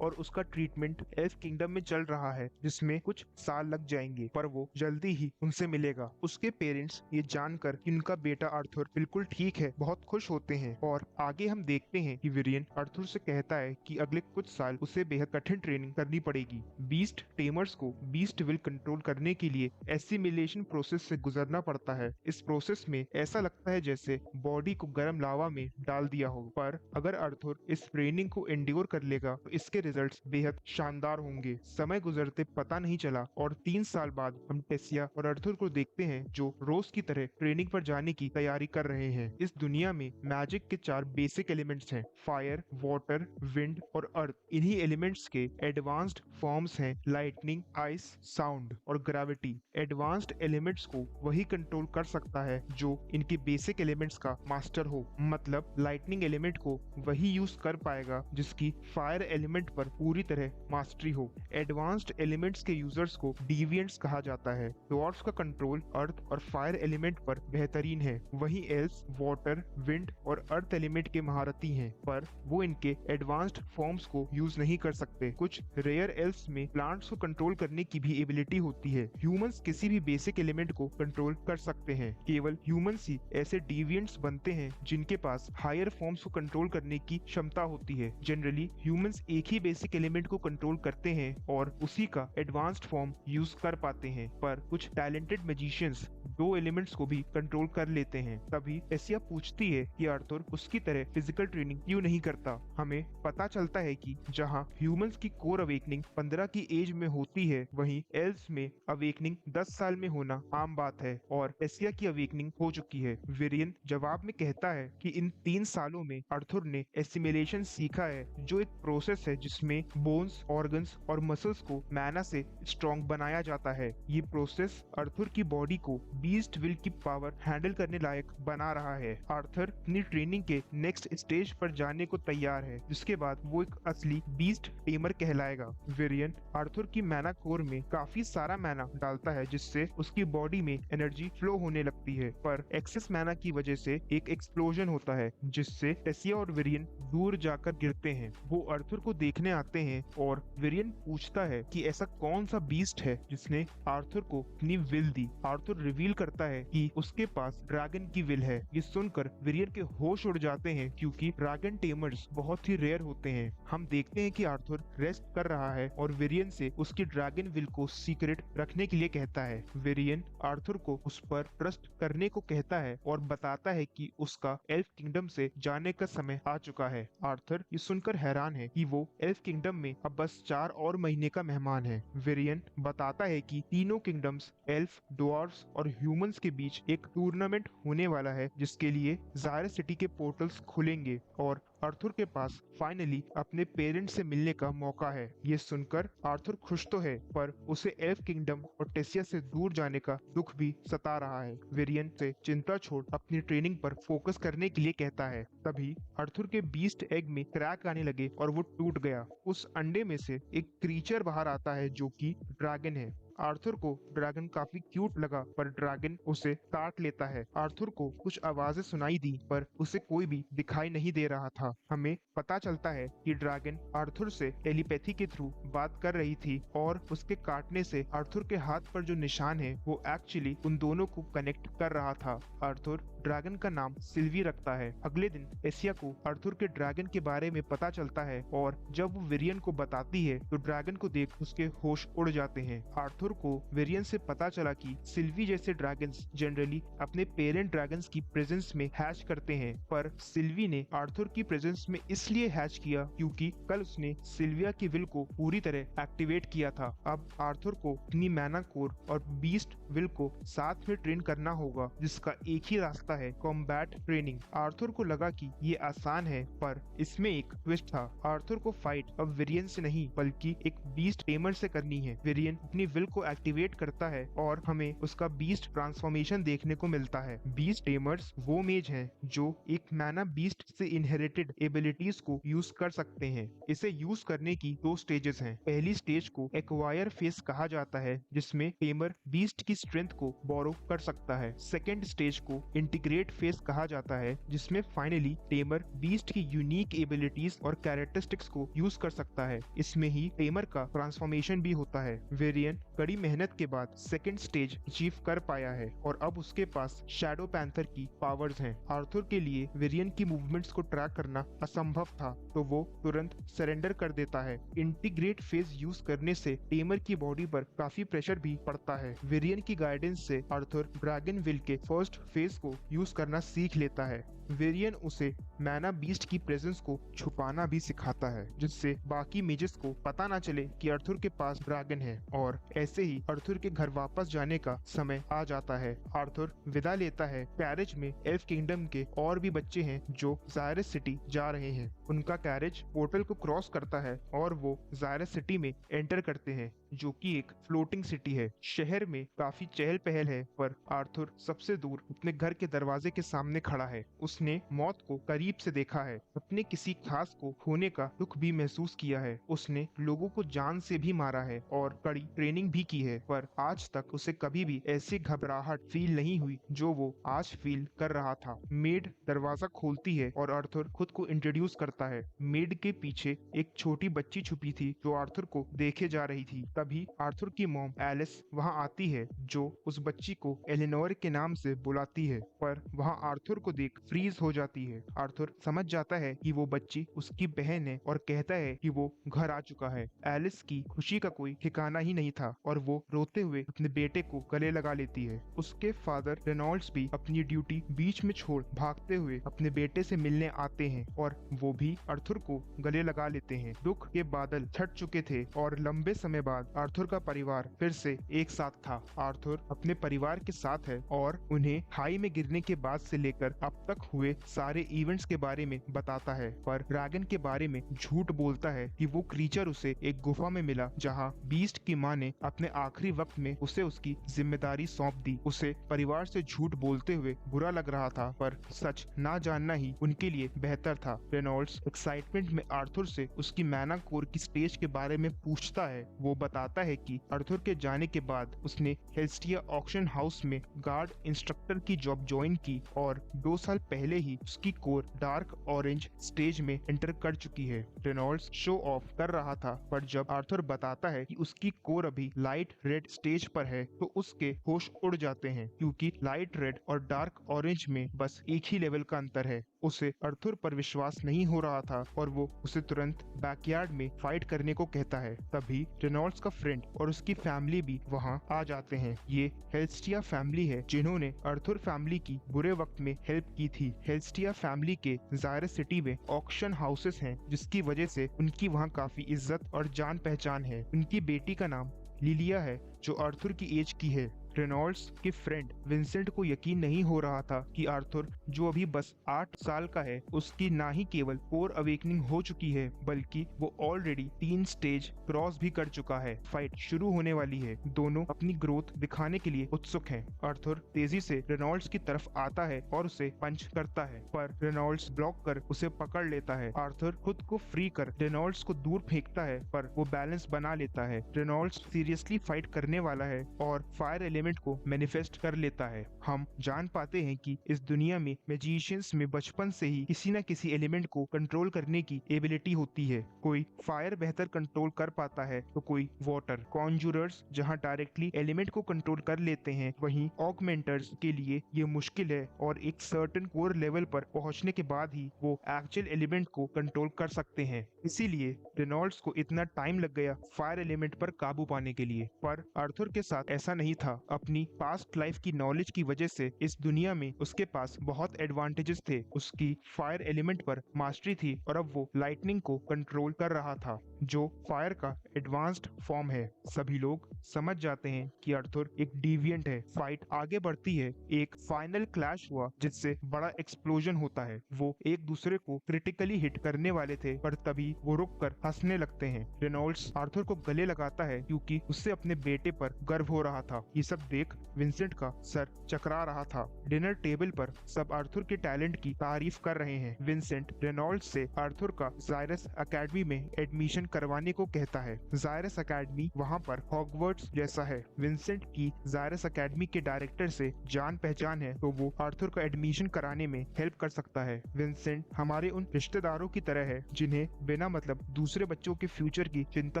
और उसका ट्रीटमेंट एल्फ किंगडम में चल रहा है जिसमें कुछ साल लग जाएंगे, पर वो जल्दी ही उनसे मिलेगा। उसके पेरेंट्स ये जानकर कि उनका बेटा आर्थर बिल्कुल ठीक है बहुत खुश होते हैं और आगे हम देखते हैं कि विलियम आर्थर से कहता है कि अगले कुछ साल उसे बेहद कठिन ट्रेनिंग करनी पड़ेगी। बीस्ट टेमर्स को बीस्ट विल कंट्रोल करने के लिए एसिमिलेशन प्रोसेस से गुजरना पड़ता है। इस प्रोसेस में ऐसा लगता है जैसे बॉडी को गर्म लावा में डाल दिया हो, पर अगर आर्थर इस ट्रेनिंग को एंड्योर कर लेगा तो इसके रिजल्ट्स बेहद शानदार होंगे। समय गुजरते पता नहीं चला और 3 साल बाद हम टेसिया और आर्थर को देखते हैं जो रोज की तरह ट्रेनिंग पर जाने की तैयारी कर रहे हैं। इस दुनिया में मैजिक के 4 बेसिक एलिमेंट्स हैं, फायर, वाटर, विंड और अर्थ। इन्हीं एलिमेंट्स के एडवांस्ड फॉर्म्स हैं लाइटनिंग, आइस, साउंड और ग्रेविटी। एडवांस्ड एलिमेंट्स को वही कंट्रोल कर सकता है जो इनके बेसिक एलिमेंट्स का मास्टर हो। मतलब लाइटनिंग एलिमेंट को वही यूज कर पाएगा जिसकी फायर एलिमेंट पर पूरी तरह मास्टरी हो। एडवांस्ड एलिमेंट्स के यूजर्स को डिविएंट्स कहा जाता है। डॉर्फ्स का कंट्रोल अर्थ और फायर एलिमेंट पर बेहतरीन है, वहीं एल्व्स वाटर, विंड और अर्थ एलिमेंट के महारथी हैं, पर वो इनके एडवांस्ड फॉर्म्स को यूज नहीं कर सकते। कुछ रेयर एल्व्स में प्लांट्स को कंट्रोल करने की भी एबिलिटी होती है। ह्यूमंस किसी भी बेसिक एलिमेंट को कंट्रोल कर सकते हैं। केवल ह्यूमंस ही ऐसे डिविएंट्स बनते हैं जिनके पास हायर फॉर्म्स को कंट्रोल करने की क्षमता होती है। जनरली ह्यूमंस एक ही बेसिक एलिमेंट को कंट्रोल करते हैं और उसी का एडवांस्ड फॉर्म यूज कर पाते हैं, पर कुछ टैलेंटेड मैजिशियंस 2 एलिमेंट्स को भी कंट्रोल कर लेते हैं। तभी एसिया पूछती है कि आर्थर उसकी तरह फिजिकल ट्रेनिंग क्यों नहीं करता। हमें पता चलता है कि जहां ह्यूमंस की कोर अवेकनिंग 15 की एज में होती है, वहीं एल्व्स में अवेकनिंग 10 साल में होना आम बात है और एसिया की अवेकनिंग हो चुकी है। विलियम जवाब में कहता है कि इन 3 सालों में आर्थर ने एसिमिलेशन सीखा है, जो एक प्रोसेस है जिसमें बोन्स, ऑर्गन्स और मसल्स को मैना से स्ट्रॉन्ग बनाया जाता है। ये प्रोसेस आर्थर की बॉडी को बीस्ट विल की पावर हैंडल करने लायक बना रहा है। आर्थर अपनी ट्रेनिंग के नेक्स्ट स्टेज पर जाने को तैयार है, जिसके बाद वो एक असली बीस्ट टेमर कहलाएगा। विलियम आर्थर की मैना कोर में काफी सारा मैना डालता है जिससे उसकी बॉडी में एनर्जी फ्लो होने लगती है, पर एक्सेस मैना की वजह से एक एक्सप्लोजन होता है जिससे टेसिया और विलियम दूर जाकर गिरते हैं। वो आर्थर को देखने आते हैं और विलियम पूछता है कि ऐसा कौन सा बीस्ट है जिसने आर्थर को अपनी विल दी। आर्थर रिवील करता है कि उसके पास ड्रैगन की विल है। ये सुनकर विलियम के होश उड़ जाते हैं क्योंकि ड्रैगन टेमर्स बहुत ही रेयर होते हैं। हम देखते हैं कि आर्थर रेस्ट कर रहा है और विलियम से उसकी ड्रैगन विल को सीक्रेट रखने के लिए कहता है। विलियम आर्थर को उस पर ट्रस्ट करने को कहता है और बताता है कि उसका एल्फ किंगडम से जाने का समय आ चुका है। आर्थर ये सुनकर हैरान है कि वो एल्फ किंगडम में अब बस 4 और महीने का मेहमान है। विलियम बताता है कि तीनों किंगडम्स एल्फ, ड्वार्फ्स और ह्यूमंस के बीच एक टूर्नामेंट होने वाला है जिसके लिए ज़ायरस सिटी के पोर्टल्स खुलेंगे और आर्थर के पास फाइनली अपने पेरेंट्स से मिलने का मौका है। ये सुनकर आर्थर खुश तो है, पर उसे एल्फ किंगडम और टेसिया से दूर जाने का दुख भी सता रहा है। विलियम से चिंता छोड़ अपनी ट्रेनिंग पर फोकस करने के लिए कहता है। तभी आर्थर के बीस्ट एग में क्रैक आने लगे और वो टूट गया। उस अंडे में से एक क्रीचर बाहर आता है जो कि ड्रैगन है। आर्थर को ड्रैगन काफी क्यूट लगा, पर ड्रैगन उसे काट लेता है। आर्थर को कुछ आवाजें सुनाई दी, पर उसे कोई भी दिखाई नहीं दे रहा था। हमें पता चलता है कि ड्रैगन आर्थर से टेलीपैथी के थ्रू बात कर रही थी और उसके काटने से आर्थर के हाथ पर जो निशान है वो एक्चुअली उन दोनों को कनेक्ट कर रहा था। आर्थर ड्रैगन का नाम सिल्वी रखता है। अगले दिन एशिया को आर्थर के ड्रैगन के बारे में पता चलता है और जब वो वेरियन को बताती है तो ड्रैगन को देख उसके होश उड़ जाते हैं। आर्थर को वेरियन से पता चला कि सिल्वी जैसे ड्रैगन्स जनरली अपने पेरेंट ड्रैगन्स की प्रेजेंस में हैच करते हैं, पर सिल्वी ने आर्थर की प्रेजेंस में इसलिए हैच किया क्योंकि कल उसने सिल्विया की विल को पूरी तरह एक्टिवेट किया था। अब आर्थर को अपनी मैना कोर और बीस्ट विल को साथ में ट्रेन करना होगा, जिसका एक ही रास्ता है, कॉम्बैट ट्रेनिंग। आर्थर को लगा कि ये आसान है, पर इसमें एक ट्विस्ट था। आर्थर को फाइट अब वेरियन से नहीं बल्कि एक बीस्ट टेमर से करनी है। वेरियन अपनी विल को एक्टिवेट करता है और हमें उसका बीस्ट ट्रांसफॉर्मेशन देखने को मिलता है। बीस्ट टेमर्स वो मेज हैं जो एक मैना बीस्ट से इनहेरिटेड एबिलिटीज को यूज कर सकते हैं। इसे यूज करने की 2 स्टेजेस हैं। पहली स्टेज को एक्वायर फेज कहा जाता है, जिसमें टेमर बीस्ट की स्ट्रेंथ को बोरो कर सकता है। सेकेंड स्टेज को इंटीग्रेट फेज कहा जाता है, जिसमें फाइनली टेमर बीस्ट की यूनिक एबिलिटीज और कैरेक्टरिस्टिक्स को यूज कर सकता है। इसमें ही टेमर का ट्रांसफॉर्मेशन भी होता है। वेरियन कड़ी मेहनत के बाद सेकेंड स्टेज अचीव कर पाया है और अब उसके पास शैडो पैंथर की पावर्स हैं। आर्थर के लिए वेरियन की मूवमेंट्स को ट्रैक करना असंभव था, तो वो तुरंत सरेंडर कर देता है। इंटीग्रेट फेज यूज करने से टेमर की बॉडी पर काफी प्रेशर भी पड़ता है। वेरियन की गाइडेंस से आर्थर ड्रैगन विल के फर्स्ट फेज को यूज करना सीख लेता है। वेरियन उसे मैना बीस्ट की प्रेजेंस को छुपाना भी सिखाता है, जिससे बाकी मेजेस को पता ना चले कि आर्थर के पास ड्रैगन है। और ऐसे ही आर्थर के घर वापस जाने का समय आ जाता है। आर्थर विदा लेता है। कैरेज में एल्फ किंगडम के और भी बच्चे हैं जो ज़ायरस सिटी जा रहे हैं। उनका कैरेज पोर्टल को क्रॉस करता है और वो ज़ायरस सिटी में एंटर करते हैं, जो कि एक फ्लोटिंग सिटी है। शहर में काफी चहल पहल है, पर आर्थर सबसे दूर अपने घर के दरवाजे के सामने खड़ा है। उसने मौत को करीब से देखा है, अपने किसी खास को खोने का दुख भी महसूस किया है। उसने लोगों को जान से भी मारा है और कड़ी ट्रेनिंग भी की है, पर आज तक उसे कभी भी ऐसी घबराहट फील नहीं हुई जो वो आज फील कर रहा था। मेड दरवाजा खोलती है और आर्थर खुद को इंट्रोड्यूस करता है। मेड के पीछे एक छोटी बच्ची छुपी थी जो आर्थर को देखे जा रही थी। तभी आर्थर की मॉम एलिस वहां आती है, जो उस बच्ची को एलिनोर के नाम से बुलाती है, पर वहां आर्थर को देख फ्रीज हो जाती है। आर्थर समझ जाता है कि वो बच्ची उसकी बहन है और कहता है कि वो घर आ चुका है। एलिस की खुशी का कोई ठिकाना ही नहीं था और वो रोते हुए अपने बेटे को गले लगा लेती है। उसके फादर रेनॉल्ड्स भी अपनी ड्यूटी बीच में छोड़ भागते हुए अपने बेटे से मिलने आते हैं और वो भी आर्थर को गले लगा लेते हैं। दुख के बादल छट चुके थे और लंबे समय बाद आर्थर का परिवार फिर से एक साथ था। आर्थर अपने परिवार के साथ है और उन्हें खाई में गिरने के बाद से लेकर अब तक हुए सारे इवेंट्स के बारे में बताता है, पर ड्रैगन के बारे में झूठ बोलता है कि वो क्रीचर उसे एक गुफा में मिला जहां बीस्ट की मां ने अपने आखिरी वक्त में उसे उसकी जिम्मेदारी सौंप दी। उसे परिवार से झूठ बोलते हुए बुरा लग रहा था, पर सच ना जानना ही उनके लिए बेहतर था। रेनॉल्ड्स एक्साइटमेंट में आर्थर से उसकी मैना कोर की स्टेज के बारे में पूछता है। वो बताता है कि आर्थर के जाने के बाद उसने हेल्स्टिया ऑक्शन हाउस में गार्ड इंस्ट्रक्टर की जॉब ज्वाइन की और 2 साल पहले ही उसकी कोर डार्क ऑरेंज स्टेज में एंटर कर चुकी है। रेनॉल्ड्स शो ऑफ कर रहा था, पर जब आर्थर बताता है कि उसकी कोर अभी लाइट रेड स्टेज पर है तो उसके होश उड़ जाते हैं, क्योंकि लाइट रेड और डार्क ऑरेंज में बस एक ही लेवल का अंतर है। उसे आर्थर पर विश्वास नहीं हो रहा था और वो उसे तुरंत बैकयार्ड में फाइट करने को कहता है। तभी रेनॉल्ड्स का फ्रेंड और उसकी फैमिली भी वहां आ जाते हैं। ये हेल्स्टिया फैमिली है जिन्होंने आर्थर फैमिली की बुरे वक्त में हेल्प की थी। हेल्स्टिया फैमिली के ज़ायरस सिटी में ऑक्शन हाउसेस हैं, जिसकी वजह से उनकी वहां काफी इज्जत और जान पहचान है। उनकी बेटी का नाम लिलिया है जो आर्थर की एज की है। रेनॉल्ड्स के फ्रेंड विंसेंट को यकीन नहीं हो रहा था कि आर्थर, जो अभी बस 8 साल का है, उसकी ना ही केवल कोर अवेकनिंग हो चुकी है बल्कि वो ऑलरेडी 3 स्टेज क्रॉस भी कर चुका है। फाइट शुरू होने वाली है। दोनों अपनी ग्रोथ दिखाने के लिए उत्सुक हैं। आर्थर तेजी से रेनॉल्ड्स की तरफ आता है और उसे पंच करता है, पर रेनॉल्ड्स ब्लॉक कर उसे पकड़ लेता है। आर्थर खुद को फ्री कर रेनॉल्ड्स को दूर फेंकता है, पर वो बैलेंस बना लेता है। रेनॉल्ड्स सीरियसली फाइट करने वाला है और फायर एलिमेंट एलिमेंट को मैनिफेस्ट कर लेता है। हम जान पाते हैं कि इस दुनिया में मैजिशियंस में बचपन से ही किसी न किसी एलिमेंट को कंट्रोल करने की एबिलिटी होती है। कोई फायर बेहतर कंट्रोल कर पाता है तो कोई वाटर। कॉन्जूरर्स जहां डायरेक्टली एलिमेंट को कंट्रोल कर लेते हैं, वहीं ऑगमेंटर्स के लिए ये मुश्किल है और एक सर्टेन कोर लेवल पर पहुंचने के बाद ही वो एक्चुअल एलिमेंट को कंट्रोल कर सकते हैं। इसीलिए रेनॉल्ड्स को इतना टाइम लग गया फायर एलिमेंट पर काबू पाने के लिए। पर आर्थर के साथ ऐसा नहीं था। अपनी पास्ट लाइफ की नॉलेज की वजह से इस दुनिया में उसके पास बहुत एडवांटेजेस थे। उसकी फायर एलिमेंट पर मास्टरी थी और अब वो लाइटनिंग को कंट्रोल कर रहा था, जो फायर का एडवांस्ड फॉर्म है। सभी लोग समझ जाते हैं कि आर्थर एक डिविएंट है। फाइट आगे बढ़ती है। एक फाइनल क्लैश हुआ जिससे बड़ा एक्सप्लोजन होता है। वो एक दूसरे को क्रिटिकली हिट करने वाले थे, पर तभी वो रुककर हंसने लगते हैं। रेनॉल्ड्स आर्थर को गले लगाता है क्योंकि उससे अपने बेटे पर गर्व हो रहा था। ये सब देख विंसेंट का सर चकरा रहा था। डिनर टेबल पर सब आर्थर के टैलेंट की तारीफ कर रहे हैं। विंसेंट रेनॉल्ड्स से आर्थर का जायरस एकेडमी में एडमिशन करवाने को कहता है। जायरस एकेडमी वहाँ पर हॉगवर्ट्स जैसा है। विंसेंट की जायरस एकेडमी के डायरेक्टर से जान पहचान है, तो वो आर्थर का एडमिशन कराने में हेल्प कर सकता है। विंसेंट हमारे उन रिश्तेदारों की तरह है जिन्हें बिना मतलब दूसरे बच्चों के फ्यूचर की चिंता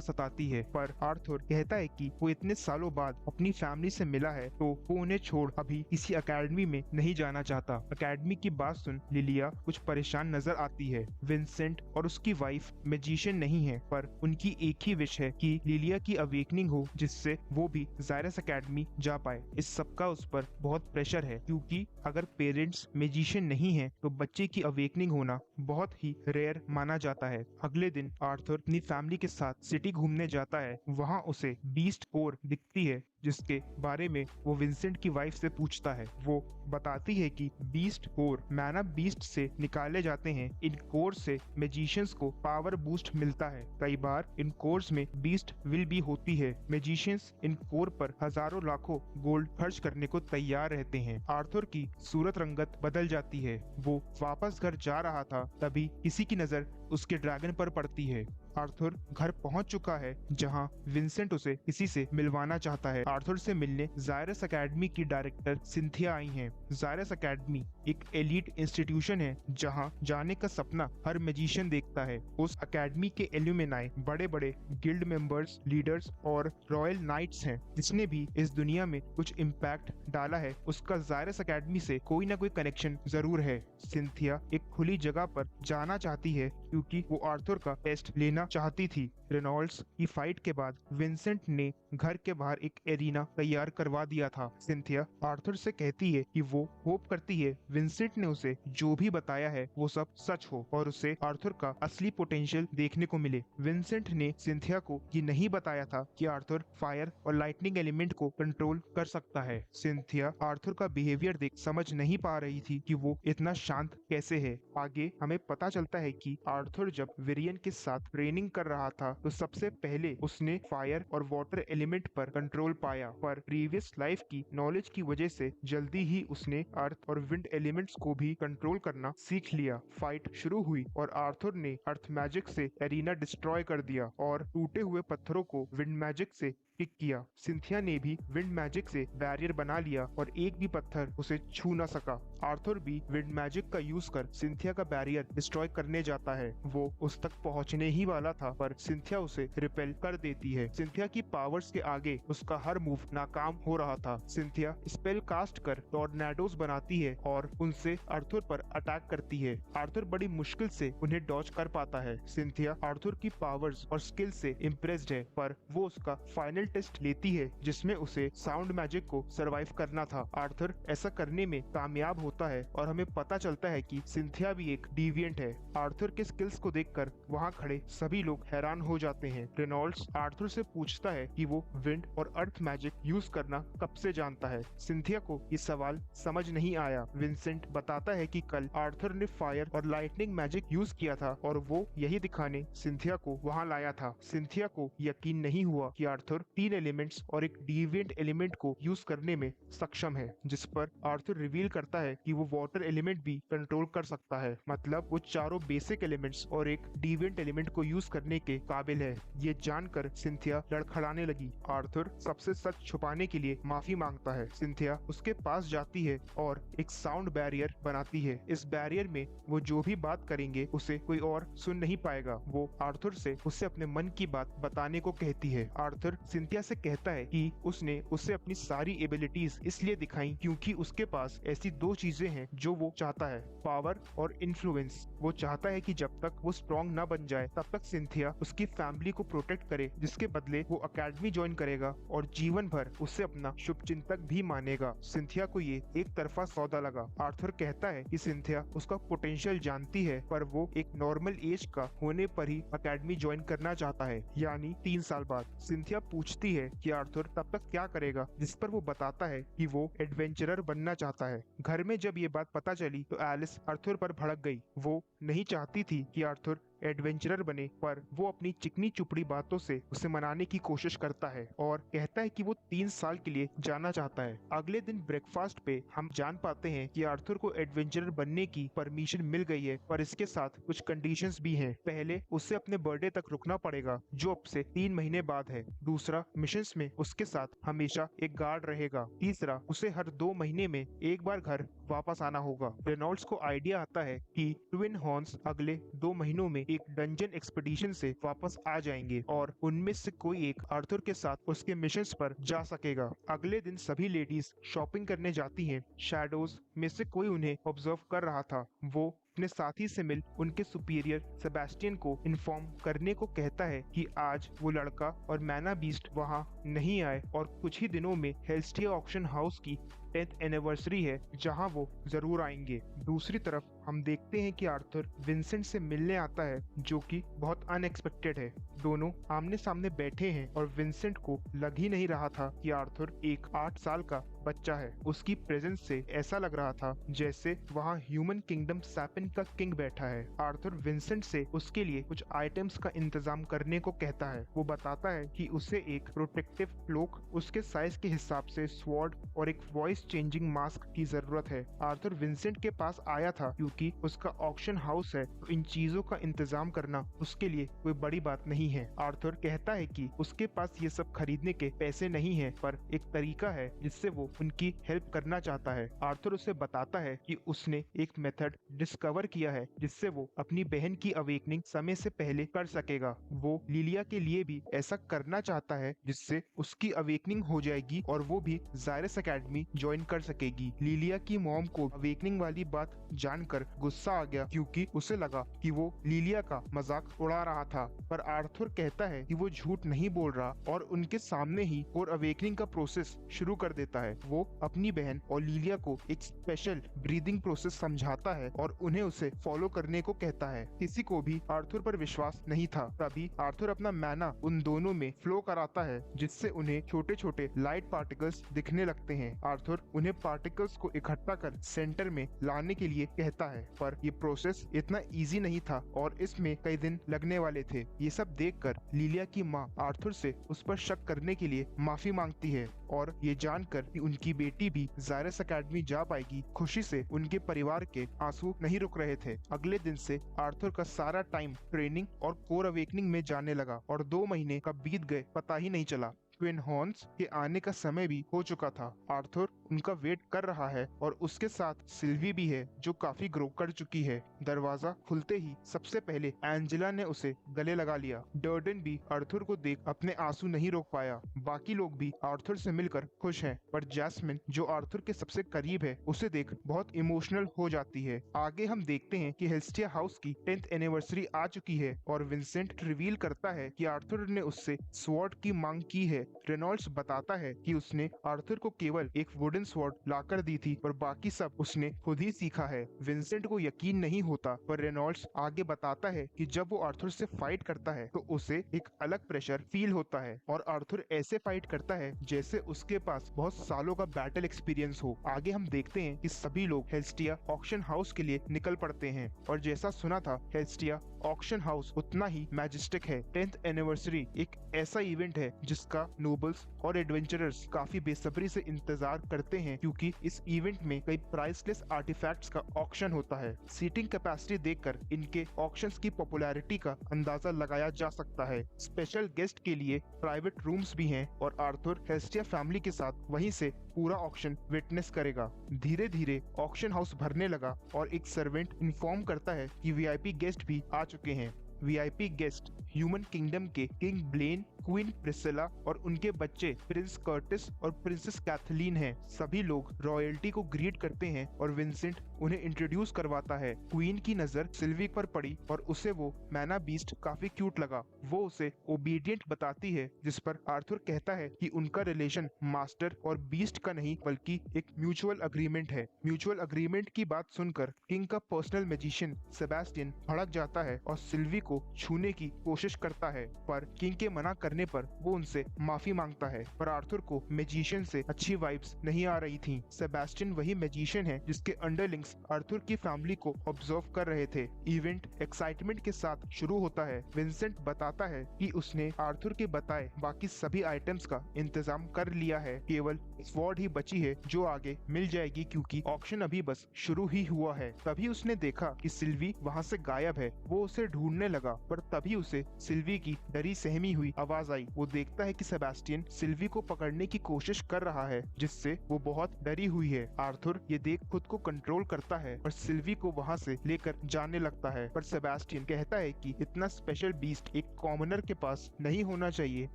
सताती है। पर आर्थर कहता है कि वो इतने सालों बाद अपनी फैमिली से मिला है, तो वो उन्हें छोड़ अभी किसी एकेडमी में नहीं जाना चाहता। एकेडमी की बात सुन लिलिया कुछ परेशान नजर आती है। विंसेंट और उसकी वाइफ मैजिशियन नहीं है, पर उनकी एक ही विश है कि लिलिया की अवेकनिंग हो, जिससे वो भी जायरस एकेडमी जा पाए। इस सब का उस पर बहुत प्रेशर है, क्योंकि अगर पेरेंट्स मैजिशियन नहीं है तो बच्चे की अवेकनिंग होना बहुत ही रेयर माना जाता है। अगले दिन आर्थर अपनी फैमिली के साथ सिटी घूमने जाता है। वहाँ उसे बीस्ट कोर दिखती है, जिसके बारे में वो विंसेंट की वाइफ से पूछता है। वो बताती है कि बीस्ट कोर मैना बीस्ट से निकाले जाते हैं। इन कोर से मैजिशियंस को पावर बूस्ट मिलता है। कई बार इन कोर्स में बीस्ट विल भी होती है। मैजिशियंस इन कोर पर हजारों लाखों गोल्ड खर्च करने को तैयार रहते हैं। आर्थर की सूरत रंगत बदल जाती है। वो वापस घर जा रहा था, तभी किसी की नजर उसके ड्रैगन पर पड़ती है। आर्थर घर पहुंच चुका है, जहां विंसेंट उसे किसी से मिलवाना चाहता है। आर्थर से मिलने जायरस एकेडमी की डायरेक्टर सिंथिया आई हैं। जायरस एकेडमी एक एलीट इंस्टीट्यूशन है, जहां जाने का सपना हर मैजिशियन देखता है। उस एकेडमी के एल्यूमिनाई बड़े बड़े गिल्ड मेंबर्स, लीडर्स और रॉयल नाइट्स हैं। जिसने भी इस दुनिया में कुछ इम्पैक्ट डाला है, उसका जायरस एकेडमी से कोई ना कोई कनेक्शन जरूर है। सिंथिया एक खुली जगह पर जाना चाहती है क्योंकि वो आर्थर का टेस्ट लेना चाहती थी। रेनॉल्ड्स की फाइट के बाद विंसेंट ने घर के बाहर एक एरिना तैयार करवा दिया था। सिंथिया आर्थर से कहती है कि वो होप करती है विंसेंट ने उसे जो भी बताया है वो सब सच हो और उसे आर्थर का असली पोटेंशियल देखने को मिले। विंसेंट ने सिंथिया को ये नहीं बताया था कि आर्थर फायर और लाइटनिंग एलिमेंट को कंट्रोल कर सकता है। सिंथिया आर्थर का बिहेवियर देख समझ नहीं पा रही थी कि वो इतना शांत कैसे है। आगे हमें पता चलता है कि आर्थर जब वेरियन के साथ ट्रेनिंग कर रहा था, तो सबसे पहले उसने फायर और वाटर एलिमेंट पर कंट्रोल पाया, पर प्रीवियस लाइफ की नॉलेज की वजह से जल्दी ही उसने अर्थ और विंड एलिमेंट्स को भी कंट्रोल करना सीख लिया। फाइट शुरू हुई और आर्थर ने अर्थ मैजिक से एरिना डिस्ट्रॉय कर दिया और टूटे हुए पत्थरों को विंड मैजिक से पिक किया। सिंथिया ने भी विंड मैजिक से बैरियर बना लिया और एक भी पत्थर उसे छू न सका। आर्थर भी विंड मैजिक का यूज कर सिंथिया का बैरियर डिस्ट्रॉय करने जाता है। वो उस तक पहुंचने ही वाला था, पर सिंथिया उसे रिपेल कर देती है। सिंथिया की पावर्स के आगे उसका हर मूव नाकाम हो रहा था। सिंथिया स्पेल कास्ट कर टॉर्नेडोज बनाती है और उनसे आर्थर पर अटैक करती है। आर्थर बड़ी मुश्किल से उन्हें डॉज कर पाता है। सिंथिया आर्थर की पावर्स और स्किल से इम्प्रेस्ड है, पर वो उसका फाइनल टेस्ट लेती है, जिसमें उसे साउंड मैजिक को सरवाइव करना था। आर्थर ऐसा करने में कामयाब होता है और हमें पता चलता है कि सिंथिया भी एक डिविएंट है। आर्थर के स्किल्स को देखकर वहाँ खड़े सभी लोग हैरान हो जाते हैं। रेनॉल्ड्स आर्थर से पूछता है कि वो विंड और अर्थ मैजिक यूज करना कब से जानता है। सिंथिया को ये सवाल समझ नहीं आया। विंसेंट बताता है कि कल आर्थर ने फायर और लाइटनिंग मैजिक यूज किया था और वो यही दिखाने सिंथिया को वहाँ लाया था। सिंथिया को यकीन नहीं हुआ कि आर्थर 3 एलिमेंट्स और एक डिविएंट एलिमेंट को यूज करने में सक्षम है, जिस पर आर्थर रिवील करता है कि वो वाटर एलिमेंट भी कंट्रोल कर सकता है। मतलब वो चारों बेसिक एलिमेंट एलिमेंट्स और एक डिविएंट एलिमेंट को यूज करने के काबिल है। ये जानकर सिंथिया लड़खड़ाने लगी। आर्थर सबसे सच छुपाने के लिए माफी मांगता है। सिंथिया उसके पास जाती है और एक साउंड बैरियर बनाती है। इस बैरियर में वो जो भी बात करेंगे उसे कोई और सुन नहीं पाएगा। वो आर्थर से उसे अपने मन की बात बताने को कहती है। आर्थर सिंथिया से कहता है कि उसने उसे अपनी सारी एबिलिटीज इसलिए दिखाई क्योंकि उसके पास ऐसी दो चीजें हैं जो वो चाहता है, पावर और इन्फ्लुएंस। वो चाहता है कि जब तक वो स्ट्रॉन्ग ना बन जाए तब तक सिंथिया उसकी फैमिली को प्रोटेक्ट करे, जिसके बदले वो अकेडमी ज्वाइन करेगा और जीवन भर उसे अपना शुभचिंतक भी मानेगा। सिंथिया को ये एक तरफा सौदा लगा। आर्थर कहता है कि सिंथिया उसका पोटेंशियल जानती है, पर वो एक नॉर्मल एज का होने पर ही अकेडमी ज्वाइन करना चाहता है, यानी 3 साल बाद। सिंथिया पूछती है कि आर्थर तब तक क्या करेगा, जिस पर वो बताता है कि वो एडवेंचरर बनना चाहता है। घर में जब ये बात पता चली तो एलिस आर्थर पर भड़क गई। वो नहीं चाहती थी कि आर्थर एडवेंचरर बने, पर वो अपनी चिकनी चुपड़ी बातों से उसे मनाने की कोशिश करता है और कहता है कि वो 3 साल के लिए जाना चाहता है। अगले दिन ब्रेकफास्ट पे हम जान पाते हैं कि आर्थर को एडवेंचरर बनने की परमिशन मिल गई है, पर इसके साथ कुछ कंडीशंस भी हैं। पहले उसे अपने बर्थडे तक रुकना पड़ेगा, जो अब से 3 महीने बाद है। दूसरा, मिशंस में उसके साथ हमेशा एक गार्ड रहेगा। तीसरा, उसे हर 2 महीने में एक बार घर वापस आना होगा। रेनॉल्ड्स को आइडिया आता है कि ट्विन हॉर्न्स अगले 2 महीनों में एक डंजन एक्सपीडिशन से वापस आ जाएंगे और उनमें से कोई एक आर्थर के साथ उसके मिशंस पर जा सकेगा। अगले दिन सभी लेडीज शॉपिंग करने जाती हैं। शैडोज में से कोई उन्हें ऑब्जर्व कर रहा था। वो अपने साथी से मिल उनके सुपीरियर सेबेस्टियन को इन्फॉर्म करने को कहता है कि आज वो लड़का और मैना बीस्ट वहाँ नहीं आए और कुछ ही दिनों में हेल्स्टिया ऑक्शन हाउस की 10th एनिवर्सरी है, जहां वो जरूर आएंगे। दूसरी तरफ हम देखते हैं कि आर्थर विंसेंट से मिलने आता है, जो कि बहुत अनएक्सपेक्टेड है। दोनों आमने सामने बैठे हैं और विंसेंट को लग ही नहीं रहा था कि आर्थर एक 8 साल का बच्चा है। उसकी प्रेजेंस से ऐसा लग रहा था जैसे वहाँ ह्यूमन किंगडम सैपिन का किंग बैठा है। आर्थर विंसेंट से उसके लिए कुछ आइटम्स का इंतजाम करने को कहता है। वो बताता है कि उसे एक प्रोटेक्टिव क्लोक, उसके साइज के हिसाब से स्वॉर्ड और एक वॉइस चेंजिंग मास्क की जरूरत है। आर्थर विंसेंट के पास आया था क्योंकि उसका ऑक्शन हाउस है, तो इन चीजों का इंतजाम करना उसके लिए कोई बड़ी बात नहीं है। आर्थर कहता है कि उसके पास ये सब खरीदने के पैसे नहीं है, पर एक तरीका है जिससे वो उनकी हेल्प करना चाहता है। आर्थर उसे बताता है कि उसने एक मेथड डिस्कवर किया है जिससे वो अपनी बहन की अवेकनिंग समय से पहले कर सकेगा। वो लिलिया के लिए भी ऐसा करना चाहता है जिससे उसकी अवेकनिंग हो जाएगी और वो भी जायरस एकेडमी ज्वाइन कर सकेगी। लिलिया की मॉम को अवेकनिंग वाली बात जानकर गुस्सा आ गया क्योंकि उसे लगा कि वो लिलिया का मजाक उड़ा रहा था, पर आर्थर कहता है कि वो झूठ नहीं बोल रहा और उनके सामने ही और अवेकनिंग का प्रोसेस शुरू कर देता है। वो अपनी बहन और लिलिया को एक स्पेशल ब्रीदिंग प्रोसेस समझाता है और उन्हें उसे फॉलो करने को कहता है। किसी को भी आर्थर पर विश्वास नहीं था। तभी आर्थर अपना मैना उन दोनों में फ्लो कराता है, जिससे उन्हें छोटे छोटे लाइट पार्टिकल्स दिखने लगते हैं। आर्थर उन्हें पार्टिकल्स को इकट्ठा कर सेंटर में लाने के लिए कहता है, पर ये प्रोसेस इतना इजी नहीं था और इसमें कई दिन लगने वाले थे। ये सब देखकर लिलिया की माँ आर्थर से उस पर शक करने के लिए माफी मांगती है और ये जानकर कि उनकी बेटी भी जायरस एकेडमी जा पाएगी, खुशी से उनके परिवार के आंसू नहीं रुक रहे थे। अगले दिन से आर्थर का सारा टाइम ट्रेनिंग और कोर अवेकनिंग में जाने लगा और 2 महीने कब बीत गए पता ही नहीं चला। ट्विन हॉर्न्स के आने का समय भी हो चुका था। आर्थर उनका वेट कर रहा है और उसके साथ सिल्वी भी है, जो काफी ग्रो कर चुकी है। दरवाजा खुलते ही सबसे पहले एंजेला ने उसे गले लगा लिया। डर्डन भी आर्थर को देख अपने आंसू नहीं रोक पाया। बाकी लोग भी आर्थर से मिलकर खुश हैं, पर जैस्मिन, जो आर्थर के सबसे करीब है, उसे देख बहुत इमोशनल हो जाती है। आगे हम देखते हैं कि हेल्स्टिया हाउस की 10th एनिवर्सरी आ चुकी है और विंसेंट रिवील करता है कि आर्थर ने उससे स्वॉर्ड की मांग की है। रेनॉल्ड्स बताता है कि उसने आर्थर को केवल एक वुडन स्वॉर्ड लाकर दी थी और बाकी सब उसने खुद ही सीखा है। विंसेंट को यकीन नहीं होता, पर रेनॉल्ड्स आगे बताता है कि जब वो आर्थर से फाइट करता है तो उसे एक अलग प्रेशर फील होता है और आर्थर ऐसे फाइट करता है जैसे उसके पास बहुत सालों का बैटल एक्सपीरियंस हो। आगे हम देखते हैं कि सभी लोग हेल्स्टिया ऑक्शन हाउस के लिए निकल पड़ते हैं और जैसा सुना था, हेल्स्टिया ऑक्शन हाउस उतना ही मैजेस्टिक है। 10th एनिवर्सरी एक ऐसा इवेंट है जिसका नोबल्स और एडवेंचरर्स काफी बेसब्री से इंतजार करते हैं, क्योंकि इस इवेंट में कई प्राइसलेस आर्टिफैक्ट्स का ऑक्शन होता है। सीटिंग कैपेसिटी देखकर इनके ऑक्शंस की पॉपुलैरिटी का अंदाजा लगाया जा सकता है। स्पेशल गेस्ट के लिए प्राइवेट रूम्स भी हैं और आर्थर हेस्टिया फैमिली के साथ वहीं से पूरा ऑक्शन विटनेस करेगा। धीरे धीरे ऑक्शन हाउस भरने लगा और एक सर्वेंट इन्फॉर्म करता है कि वीआईपी गेस्ट भी आ चुके हैं। वीआईपी गेस्ट ह्यूमन किंगडम के किंग ब्लेन, क्वीन प्रिसिला और उनके बच्चे प्रिंस कर्टिस और प्रिंसेस कैथलीन हैं। सभी लोग रॉयल्टी को ग्रीट करते हैं और विंसेंट उन्हें इंट्रोड्यूस करवाता है। क्वीन की नजर सिल्वी पर पड़ी और उसे वो मैना बीस्ट काफी क्यूट लगा। वो उसे ओबीडियंट बताती है, जिस पर आर्थर कहता है कि उनका रिलेशन मास्टर और बीस्ट का नहीं बल्कि एक म्यूचुअल अग्रीमेंट है। म्यूचुअल अग्रीमेंट की बात सुनकर किंग का पर्सनल मैजिशियन सेबेस्टियन भड़क जाता है और सिल्वी को छूने की कोशिश करता है, पर किंग के मना करने पर वो उनसे माफी मांगता है। पर आर्थर को मैजिशियन से अच्छी वाइब्स नहीं आ रही थीं। सेबेस्टियन वही मैजिशियन है जिसके अंडरलिंग्स आर्थर की फैमिली को ऑब्जर्व कर रहे थे। इवेंट एक्साइटमेंट के साथ शुरू होता है। विंसेंट बताता है कि उसने आर्थर के बताए बाकी सभी आइटम्स का इंतजाम कर लिया है, केवल स्वॉर्ड ही बची है जो आगे मिल जाएगी क्योंकि ऑक्शन अभी बस शुरू ही हुआ है। तभी उसने देखा कि सिल्वी वहाँ से गायब है। वो उसे ढूंढने लगा, पर तभी उसे सिल्वी की डरी सहमी हुई आवाज आई। वो देखता है कि सेबेस्टियन सिल्वी को पकड़ने की कोशिश कर रहा है, जिससे वो बहुत डरी हुई है। आर्थर ये देख खुद को कंट्रोल करता है और सिल्वी को वहाँ से लेकर जाने लगता है, पर सेबेस्टियन कहता है कि इतना स्पेशल बीस्ट एक कॉमनर के पास नहीं होना चाहिए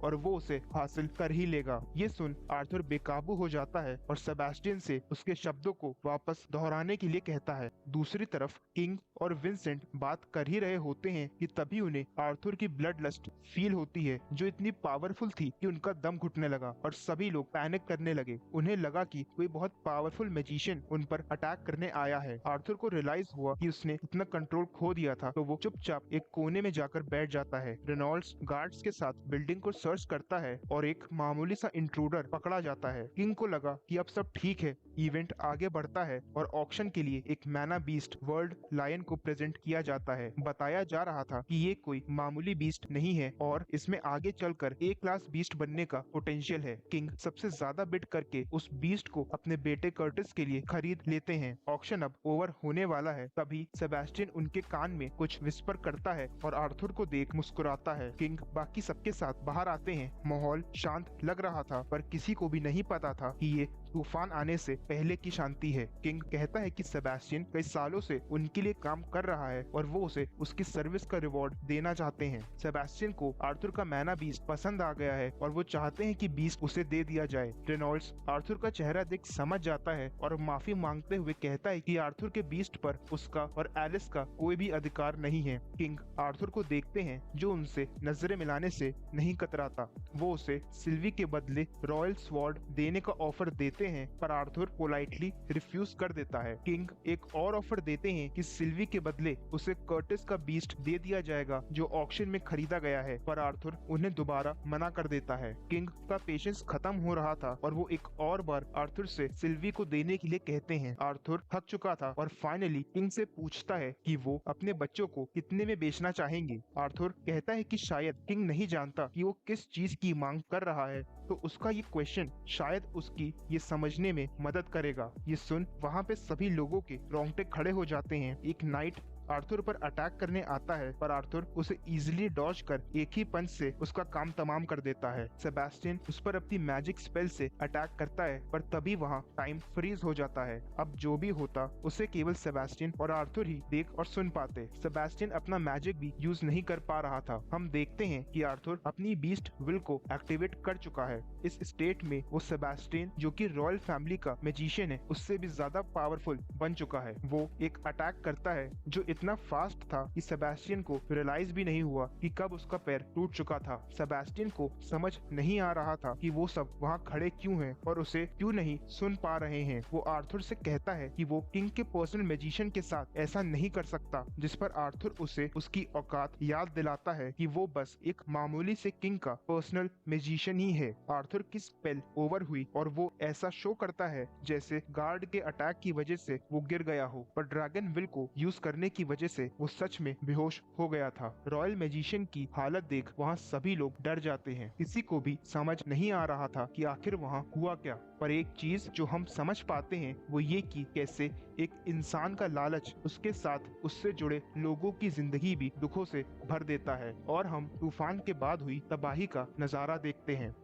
और वो उसे हासिल कर ही लेगा। ये सुन आर्थर बेकाबू हो जाता है और सेबेस्टियन से उसके शब्दों को वापस दोहराने के लिए कहता है। दूसरी तरफ किंग और विंसेंट बात कर ही रहे होते हैं कि तभी उन्हें आर्थर की ब्लड लस्ट फील होती है, जो इतनी पावरफुल थी कि उनका दम घुटने लगा और सभी लोग पैनिक करने लगे। उन्हें लगा कि कोई बहुत पावरफुल मैजिशियन उन पर अटैक करने आया है। आर्थर को रियलाइज हुआ कि उसने इतना कंट्रोल खो दिया था, तो वो चुपचाप एक कोने में जाकर बैठ जाता है। रेनॉल्ड्स गार्ड्स के साथ बिल्डिंग को सर्च करता है और एक मामूली सा इंट्रूडर पकड़ा जाता है। किंग को लगा कि अब सब ठीक है। इवेंट आगे बढ़ता है और ऑक्शन के लिए एक मैना बीस्ट वर्ल्ड लायन को प्रेजेंट किया जाता है। बताया जा रहा था कि ये कोई मामूली बीस्ट नहीं है और इसमें आगे चलकर ए क्लास बीस्ट बनने का पोटेंशियल है। किंग सबसे ज्यादा बिड करके उस बीस्ट को अपने बेटे कर्टिस के लिए खरीद लेते हैं। ऑक्शन अब ओवर होने वाला है। तभी सेबेस्टियन उनके कान में कुछ विस्पर करता है और आर्थर को देख मुस्कुराता है। किंग बाकी सबके साथ बाहर आते हैं। माहौल शांत लग रहा था, पर किसी को भी नहीं पता था कि ये तूफान आने से पहले की शांति है। किंग कहता है कि सेबेस्टियन कई सालों से उनके लिए काम कर रहा है और वो उसे उसकी सर्विस का रिवॉर्ड देना चाहते हैं। सेबेस्टियन को आर्थर का मैना बीस्ट पसंद आ गया है और वो चाहते हैं कि बीस्ट उसे दे दिया जाए। रेनॉल्ड्स आर्थर का चेहरा देख समझ जाता है और माफी मांगते हुए कहता है कि आर्थर के बीस्ट पर उसका और एलिस का कोई भी अधिकार नहीं है। किंग आर्थर को देखते हैं जो उनसे नजरें मिलाने से नहीं कतराता। वो उसे सिल्वी के बदले रॉयल स्वॉर्ड देने का ऑफर देते हैं, पर आर्थर पोलाइटली रिफ्यूज कर देता है। किंग एक और ऑफर देते हैं कि सिल्वी के बदले उसे कर्टिस का बीस्ट दे दिया जाएगा जो ऑक्शन में खरीदा गया है, पर आर्थर उन्हें दोबारा मना कर देता है। किंग का पेशेंस खत्म हो रहा था और वो एक और बार आर्थर से सिल्वी को देने के लिए कहते हैं। आर्थर थक चुका था और फाइनली किंग से पूछता है कि वो अपने बच्चों को कितने में बेचना चाहेंगे। आर्थर कहता है कि शायद किंग नहीं जानता कि वो किस चीज की मांग कर रहा है, तो उसका ये क्वेश्चन शायद उसकी ये समझने में मदद करेगा। ये सुन वहाँ पे सभी लोगों के रोंगटे खड़े हो जाते हैं। एक नाइट आर्थर पर अटैक करने आता है, पर आर्थर उसे इजीली डॉज कर एक ही पंच से उसका काम तमाम कर देता है। सेबेस्टियन उस पर अपनी मैजिक स्पेल से अटैक करता है, पर तभी वहाँ टाइम फ्रीज हो जाता है। अब जो भी होता उसे केवल सेबेस्टियन और आर्थर ही देख और सुन पाते। सेबेस्टियन अपना मैजिक भी यूज नहीं कर पा रहा था। हम देखते हैं कि आर्थर अपनी बीस्ट विल को एक्टिवेट कर चुका है। इस स्टेट में वो सेबेस्टियन, जो कि रॉयल फैमिली का मैजिशियन है, उससे भी ज्यादा पावरफुल बन चुका है। वो एक अटैक करता है जो इतना फास्ट था कि सेबेस्टियन को रियलाइज भी नहीं हुआ कि कब उसका पैर टूट चुका था। सेबेस्टियन को समझ नहीं आ रहा था कि वो सब वहाँ खड़े क्यों हैं और उसे क्यों नहीं सुन पा रहे हैं। वो आर्थर से कहता है कि वो किंग के पर्सनल मैजिशियन के साथ ऐसा नहीं कर सकता, जिस पर आर्थर उसे उसकी औकात याद दिलाता है कि वो बस एक मामूली से किंग का पर्सनल मैजिशियन ही है। आर्थर की स्पेल ओवर हुई और वो ऐसा शो करता है जैसे गार्ड के अटैक की वजह से वो गिर गया हो, पर ड्रैगन विल को यूज करने की वजह से वो सच में बेहोश हो गया था। रॉयल मैजिशियन की हालत देख वहाँ सभी लोग डर जाते हैं। किसी को भी समझ नहीं आ रहा था कि आखिर वहाँ हुआ क्या। पर एक चीज जो हम समझ पाते हैं वो ये कि कैसे एक इंसान का लालच उसके साथ उससे जुड़े लोगों की जिंदगी भी दुखों से भर देता है। और हम तूफान के बाद हुई तबाही का नजारा देखते हैं।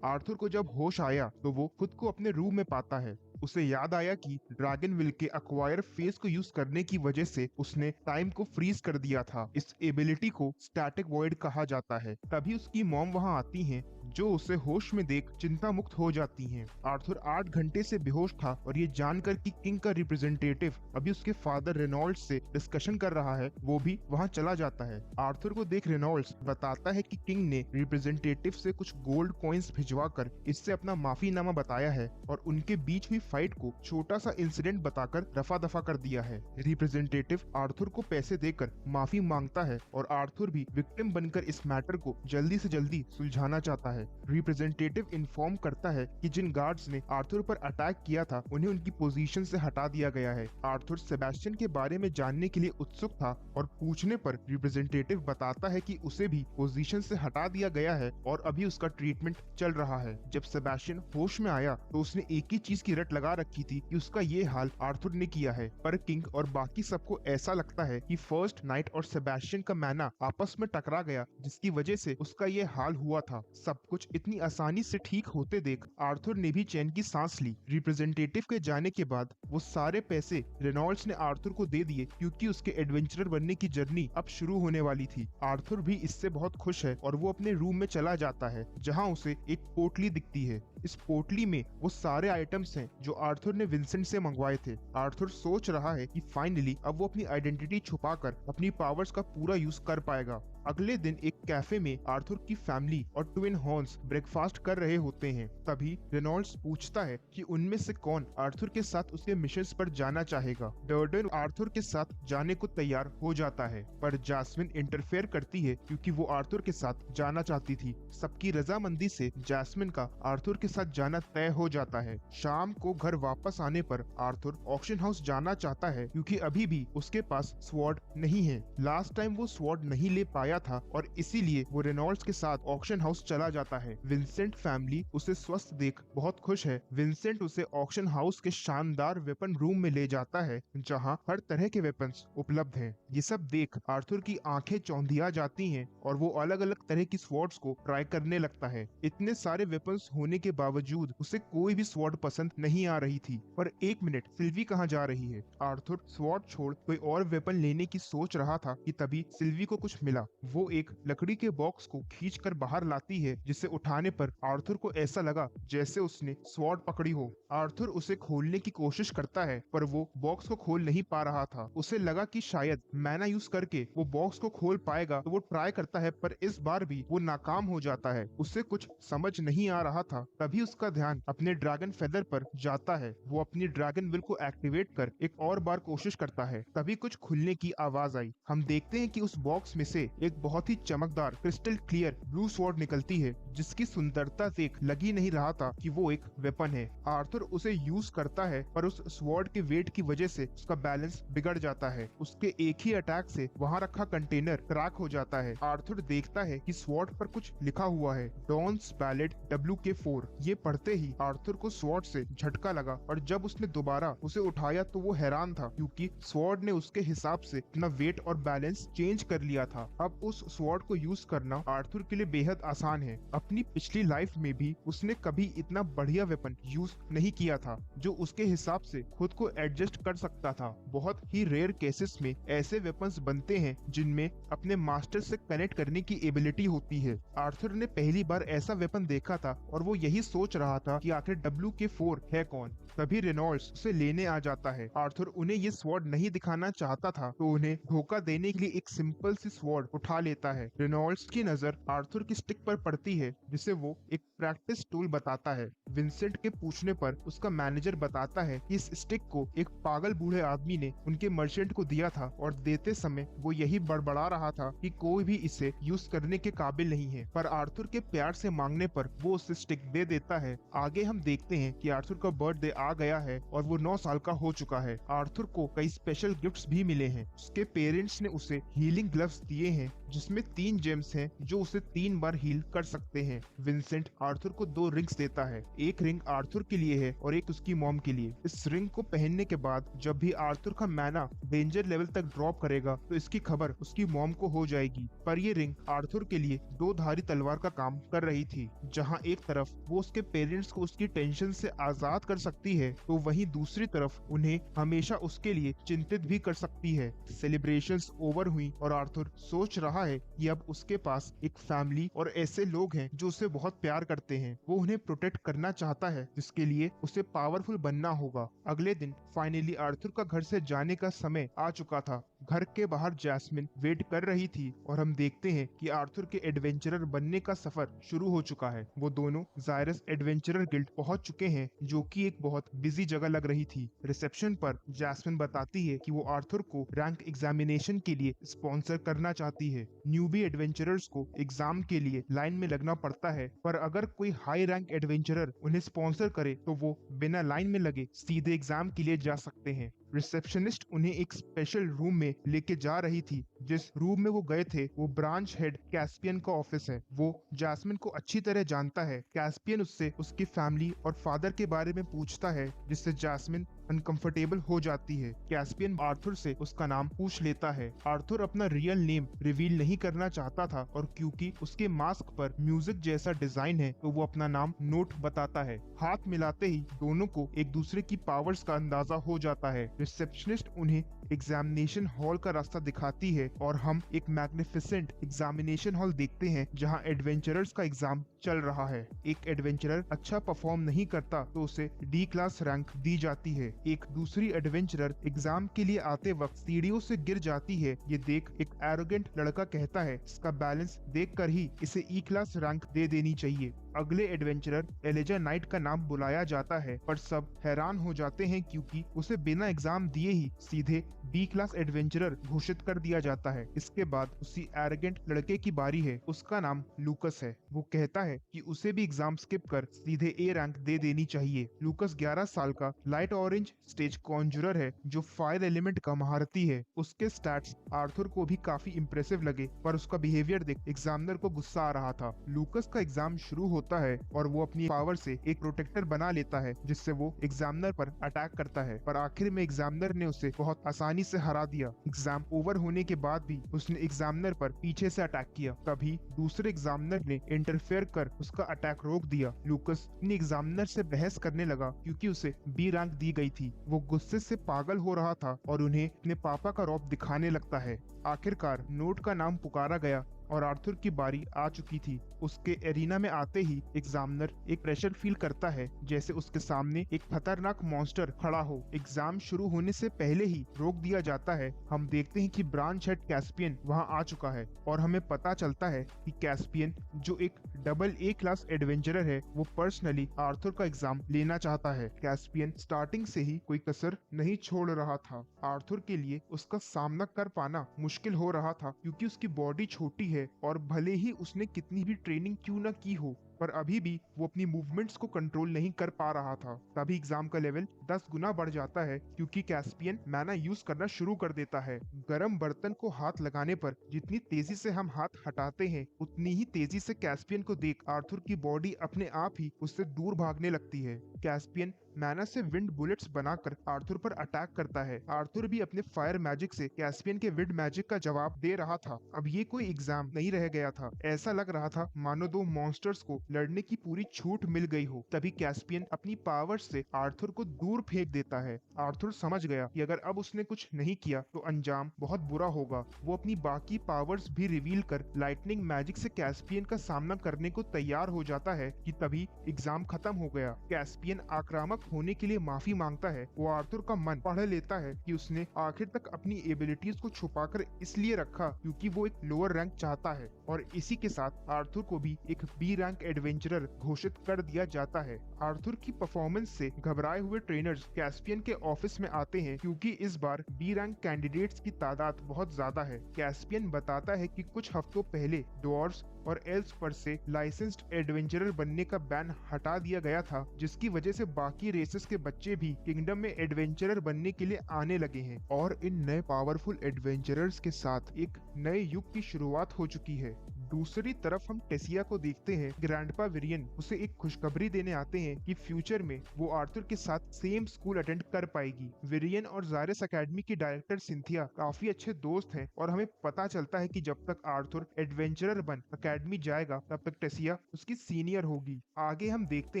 आर्थर को जब होश आया तो वो खुद को अपने रूम में पाता है। उसे याद आया कि ड्रैगनविल के अक्वायर फेस को यूज करने की वजह से उसने टाइम को फ्रीज कर दिया था। इस एबिलिटी को स्टैटिक वॉइड कहा जाता है। तभी उसकी मॉम वहां आती हैं, जो उसे होश में देख चिंता मुक्त हो जाती हैं। आर्थर 8 घंटे से बेहोश था और ये जानकर कि किंग का रिप्रेजेंटेटिव अभी उसके फादर रेनॉल्ड्स से डिस्कशन कर रहा है, वो भी वहां चला जाता है। आर्थर को देख रेनॉल्ड्स बताता है कि किंग ने रिप्रेजेंटेटिव से कुछ गोल्ड कॉइन्स भिजवाकर इससे अपना माफीनामा बताया है और उनके बीच हुई फाइट को छोटा सा इंसिडेंट बताकर रफा दफा कर दिया है। रिप्रेजेंटेटिव आर्थर को पैसे देकर माफी मांगता है और आर्थर भी विक्टिम बनकर इस मैटर को जल्दी से जल्दी सुलझाना चाहता है। रिप्रेजेंटेटिव इन्फॉर्म करता है कि जिन गार्ड्स ने आर्थर पर अटैक किया था उन्हें उनकी पोजीशन से हटा दिया गया है। आर्थर सेबेस्टियन के बारे में जानने के लिए उत्सुक था और पूछने पर रिप्रेजेंटेटिव बताता है कि उसे भी पोजीशन से हटा दिया गया है और अभी उसका ट्रीटमेंट चल रहा है। जब सेबेस्टियन होश में आया तो उसने एक ही चीज की रट लगा रखी थी कि उसका ये हाल आर्थर ने किया है। पर किंग और बाकी सबको ऐसा लगता है कि फर्स्ट नाइट और सेबेस्टियन का मैना आपस में टकरा गया, जिसकी वजह से उसका ये हाल हुआ था। सब कुछ इतनी आसानी से ठीक होते देख आर्थर ने भी चैन की सांस ली। रिप्रेजेंटेटिव के जाने के बाद वो सारे पैसे रेनॉल्ड्स ने आर्थर को दे दिए, क्योंकि उसके एडवेंचरर बनने की जर्नी अब शुरू होने वाली थी। आर्थर भी इससे बहुत खुश है और वो अपने रूम में चला जाता है, जहाँ उसे एक पोटली दिखती है। इस पोटली में वो सारे आइटम्स हैं जो आर्थर ने विंसेंट से मंगवाए थे। आर्थर सोच रहा है कि फाइनली अब वो अपनी आइडेंटिटी छुपाकर अपनी पावर्स का पूरा यूज कर पाएगा। अगले दिन एक कैफे में आर्थर की फैमिली और ट्विन हॉर्न्स ब्रेकफास्ट कर रहे होते हैं। तभी रेनॉल्ड्स पूछता है कि उनमें से कौन आर्थर के साथ उसके मिशंस पर जाना चाहेगा। डर्डन आर्थर के साथ जाने को तैयार हो जाता है, पर जैस्मिन इंटरफेयर करती है क्योंकि वो आर्थर के साथ जाना चाहती थी। सबकी रजामंदी से जैस्मिन का आर्थर के साथ जाना तय हो जाता है। शाम को घर वापस आने पर आर्थर ऑक्शन हाउस जाना चाहता है क्योंकि अभी भी उसके पास स्वॉर्ड नहीं है। लास्ट टाइम वो स्वॉर्ड नहीं ले पाया था और इसीलिए वो रेनॉल्ड्स के साथ ऑक्शन हाउस चला जाता है। विंसेंट फैमिली उसे स्वस्थ देख बहुत खुश है। विंसेंट उसे ऑक्शन हाउस के शानदार वेपन रूम में ले जाता है, जहां हर तरह के वेपन्स उपलब्ध हैं। ये सब देख आर्थर की आंखें चौंधिया जाती हैं और वो अलग अलग तरह की स्वॉर्ड्स को ट्राई करने लगता है। इतने सारे वेपन्स होने के बावजूद उसे कोई भी स्वॉर्ड पसंद नहीं आ रही थी। पर एक मिनट, सिल्वी कहाँ जा रही है? आर्थर स्वॉर्ड छोड़ कोई और वेपन लेने की सोच रहा था कि तभी सिल्वी को कुछ मिला। वो एक लकड़ी के बॉक्स को खींचकर बाहर लाती है, जिसे उठाने पर आर्थर को ऐसा लगा जैसे उसने स्वॉर्ड पकड़ी हो। आर्थर उसे खोलने की कोशिश करता है, पर वो बॉक्स को खोल नहीं पा रहा था। उसे लगा कि शायद मैना यूज करके वो बॉक्स को खोल पाएगा, तो वो ट्राई करता है, पर इस बार भी वो नाकाम हो जाता है। उसे कुछ समझ नहीं आ रहा था। तभी उसका ध्यान अपने ड्रैगन फेदर पर जाता है। वो अपनी ड्रैगन विल को एक्टिवेट कर एक और बार कोशिश करता है। तभी कुछ खुलने की आवाज आई। हम देखते हैं कि उस बॉक्स में से एक बहुत ही चमकदार क्रिस्टल क्लियर ब्लू स्वॉर्ड निकलती है, जिसकी सुंदरता देख लग ही नहीं रहा था कि वो एक वेपन है। आर्थर उसे यूज करता है, पर उस स्वॉर्ड के वेट की वजह से उसका बैलेंस बिगड़ जाता है। उसके एक ही अटैक से वहाँ रखा कंटेनर क्रैक हो जाता है। आर्थर देखता है कि स्वॉर्ड पर कुछ लिखा हुआ है, डॉन्स बैलेट WK4। ये पढ़ते ही आर्थर को स्वॉर्ड से झटका लगा और जब उसने दोबारा उसे उठाया तो वो हैरान था, क्योंकि स्वॉर्ड ने उसके हिसाब से अपना वेट और बैलेंस चेंज कर लिया था। अब उस स्वॉर्ड को यूज करना आर्थर के लिए बेहद आसान है। अपनी पिछली लाइफ में भी उसने कभी इतना बढ़िया वेपन यूज नहीं किया था, जो उसके हिसाब से खुद को एडजस्ट कर सकता था। बहुत ही रेयर केसेस में ऐसे वेपन्स बनते हैं जिनमें अपने मास्टर से कनेक्ट करने की एबिलिटी होती है। आर्थर ने पहली बार ऐसा वेपन देखा था और वो यही सोच रहा था कि आखिर WK4 है कौन। तभी रेनॉल्ड्स उसे लेने आ जाता है। आर्थर उन्हें ये स्वॉर्ड नहीं दिखाना चाहता था, तो उन्हें धोखा देने के लिए एक सिंपल सी स्वॉर्ड उठा लेता है। रेनॉल्ड्स की नजर आर्थर की स्टिक पर पड़ती है जिसे वो एक प्रैक्टिस टूल बताता है। विंसेंट के पूछने पर उसका मैनेजर बताता है कि इस स्टिक को एक पागल बूढ़े आदमी ने उनके मर्चेंट को दिया था और देते समय वो यही बड़बड़ा रहा था कि कोई भी इसे यूज करने के काबिल नहीं है, पर आर्थर के प्यार से मांगने पर वो उसे स्टिक दे देता है। आगे हम देखते हैं कि आर्थर का बर्थडे आ गया है और वो 9 साल का हो चुका है। आर्थर को कई स्पेशल गिफ्ट्स भी मिले हैं। उसके पेरेंट्स ने उसे हीलिंग ग्लव्स दिए हैं जिसमें 3 जेम्स हैं जो उसे 3 बार हील कर सकते हैं। विंसेंट आर्थर को 2 रिंग्स देता है, एक रिंग आर्थर के लिए है और एक उसकी मॉम के लिए। इस रिंग को पहनने के बाद जब भी आर्थर का मैना डेंजर लेवल तक ड्रॉप करेगा तो इसकी खबर उसकी मॉम को हो जाएगी। पर ये रिंग आर्थर के लिए 2 धारी तलवार का काम कर रही थी। जहां एक तरफ वो उसके पेरेंट्स को उसकी टेंशन से आजाद कर सकती है तो वहीं दूसरी तरफ उन्हें हमेशा उसके लिए चिंतित भी कर सकती है। सेलिब्रेशंस ओवर हुई और आर्थर सोच रहा है कि अब उसके पास एक फैमिली और ऐसे लोग हैं जो उसे बहुत प्यार करते हैं। वो उन्हें प्रोटेक्ट करना चाहता है जिसके लिए उसे पावरफुल बनना होगा। अगले दिन फाइनली आर्थर का घर से जाने का समय आ चुका था। घर के बाहर जैस्मिन वेट कर रही थी और हम देखते हैं कि आर्थर के एडवेंचरर बनने का सफर शुरू हो चुका है। वो दोनों जायरस एडवेंचरर गिल्ड पहुंच चुके हैं जो कि एक बहुत बिजी जगह लग रही थी। रिसेप्शन पर जैस्मिन बताती है कि वो आर्थर को रैंक एग्जामिनेशन के लिए स्पॉन्सर करना चाहती है। न्यूबी एडवेंचरर्स को एग्जाम के लिए लाइन में लगना पड़ता है, पर अगर कोई हाई रैंक एडवेंचरर उन्हें स्पॉन्सर करे तो वो बिना लाइन में लगे सीधे एग्जाम के लिए जा सकते हैं। रिसेप्शनिस्ट उन्हें एक स्पेशल रूम में लेके जा रही थी। जिस रूम में वो गए थे वो ब्रांच हेड कैस्पियन का ऑफिस है। वो जैस्मिन को अच्छी तरह जानता है। कैस्पियन उससे उसकी फैमिली और फादर के बारे में पूछता है जिससे जैस्मिन अनकंफर्टेबल हो जाती है। कैस्पियन आर्थर से उसका नाम पूछ लेता है। आर्थर अपना रियल नेम रिवील नहीं करना चाहता था और क्योंकि उसके मास्क पर म्यूजिक जैसा डिजाइन है तो वो अपना नाम नोट बताता है। हाथ मिलाते ही दोनों को एक दूसरे की पावर्स का अंदाजा हो जाता है। रिसेप्शनिस्ट उन्हें एग्जामिनेशन हॉल का रास्ता दिखाती है और हम एक मैग्निफिसेंट एग्जामिनेशन हॉल देखते हैं जहां एडवेंचरर्स का एग्जाम चल रहा है। एक एडवेंचरर अच्छा परफॉर्म नहीं करता तो उसे डी क्लास रैंक दी जाती है। एक दूसरी एडवेंचरर एग्जाम के लिए आते वक्त सीढ़ियों से गिर जाती है। ये देख एक एरोगेंट लड़का कहता है इसका बैलेंस देखकर ही इसे ई क्लास रैंक दे देनी चाहिए। अगले एडवेंचरर एलिजा नाइट का नाम बुलाया जाता है पर सब हैरान हो जाते हैं क्योंकि उसे बिना एग्जाम दिए ही सीधे बी क्लास एडवेंचरर घोषित कर दिया जाता है। इसके बाद उसी एरोगेंट लड़के की बारी है। उसका नाम लूकस है। वो कहता है कि उसे भी एग्जाम स्किप कर सीधे ए रैंक दे देनी चाहिए। लूकस 11 साल का लाइट ऑरेंज स्टेज कॉन्जुरर है जो फायर एलिमेंट का महारथी है। उसके स्टैट्स आर्थर को भी काफी इम्प्रेसिव लगे पर उसका बिहेवियर देख एग्जामिनर को गुस्सा आ रहा था। लूकस का एग्जाम शुरू होता है और वो अपनी पावर से एक प्रोटेक्टर बना लेता है जिससे वो एग्जामिनर पर अटैक करता है, पर आखिर में एग्जामिनर ने उसे बहुत आसानी से हरा दिया। एग्जाम ओवर होने के बाद भी उसने एग्जामिनर पर पीछे से अटैक किया। तभी दूसरे एग्जामिनर ने इंटरफेयर कर उसका अटैक रोक दिया। लूकस अपने एग्जामिनर से बहस करने लगा क्योंकि उसे बी रैंक दी गई थी। वो गुस्से से पागल हो रहा था और उन्हें अपने पापा का रौब दिखाने लगता है। आखिरकार नोट का नाम पुकारा गया और आर्थर की बारी आ चुकी थी। उसके एरिना में आते ही एग्जामिनर एक प्रेशर फील करता है जैसे उसके सामने एक खतरनाक मॉन्स्टर खड़ा हो। एग्जाम शुरू होने से पहले ही रोक दिया जाता है। हम देखते हैं कि ब्रांच हेड कैस्पियन वहां आ चुका है और हमें पता चलता है कि कैस्पियन जो एक डबल ए क्लास एडवेंचरर है वो पर्सनली आर्थर का एग्जाम लेना चाहता है। कैस्पियन स्टार्टिंग से ही कोई कसर नहीं छोड़ रहा था। आर्थर के लिए उसका सामना कर पाना मुश्किल हो रहा था क्योंकि उसकी बॉडी छोटी है और भले ही उसने कितनी भी ट्रेनिंग क्यों न की हो पर अभी भी वो अपनी मूवमेंट्स को कंट्रोल नहीं कर पा रहा था। तभी एग्जाम का लेवल 10 गुना बढ़ जाता है क्योंकि कैस्पियन मैना यूज करना शुरू कर देता है। गरम बर्तन को हाथ लगाने पर जितनी तेजी से हम हाथ हटाते हैं उतनी ही तेजी से कैस्पियन को देख आर्थर की बॉडी अपने आप ही उससे दूर भागने लगती है। कैस्पियन मैना से विंड बुलेट्स बनाकर आर्थर पर अटैक करता है। आर्थर भी अपने फायर मैजिक से कैस्पियन के विंड मैजिक का जवाब दे रहा था। अब ये कोई एग्जाम नहीं रह गया था। ऐसा लग रहा था मानो 2 मॉन्स्टर्स को लड़ने की पूरी छूट मिल गई हो। तभी कैस्पियन अपनी पावर से आर्थर को दूर फेंक देता है। आर्थर समझ गया कि अगर अब उसने कुछ नहीं किया तो अंजाम बहुत बुरा होगा। वो अपनी बाकी पावर्स भी रिवील कर लाइटनिंग मैजिक से कैस्पियन का सामना करने को तैयार हो जाता है कि तभी एग्जाम खत्म हो गया। कैस्पियन आक्रामक होने के लिए माफी मांगता है। वो आर्थर का मन पढ़ लेता है कि उसने आखिर तक अपनी एबिलिटीज को छुपाकर इसलिए रखा क्योंकि वो एक लोअर रैंक चाहता है, और इसी के साथ आर्थर को भी एक बी रैंक एडवेंचरर घोषित कर दिया जाता है। आर्थर की परफॉर्मेंस से घबराए हुए ट्रेनर्स कैस्पियन के ऑफिस में आते हैं क्योंकि इस बार बी रैंक कैंडिडेट्स की तादाद बहुत ज्यादा है। कैस्पियन बताता है कि कुछ हफ्तों पहले डॉर्फ्स और एल्फ्स पर से लाइसेंस्ड एडवेंचरर बनने का बैन हटा दिया गया था, जिसकी वजह से बाकी रेसेस के बच्चे भी किंगडम में एडवेंचरर बनने के लिए आने लगे हैं। और इन नए पावरफुल एडवेंचरर्स के साथ एक नए युग की शुरुआत हो चुकी है। दूसरी तरफ हम टेसिया को देखते हैं। ग्रैंडपा विरियन उसे एक खुशखबरी देने आते हैं कि फ्यूचर में वो आर्थर के साथ सेम स्कूल अटेंड कर पाएगी। विरियन और जायरस एकेडमी की डायरेक्टर सिंथिया काफी अच्छे दोस्त हैं, और हमें पता चलता है कि जब तक आर्थर एडवेंचरर बन एकेडमी जाएगा तब तक टेसिया उसकी सीनियर होगी। आगे हम देखते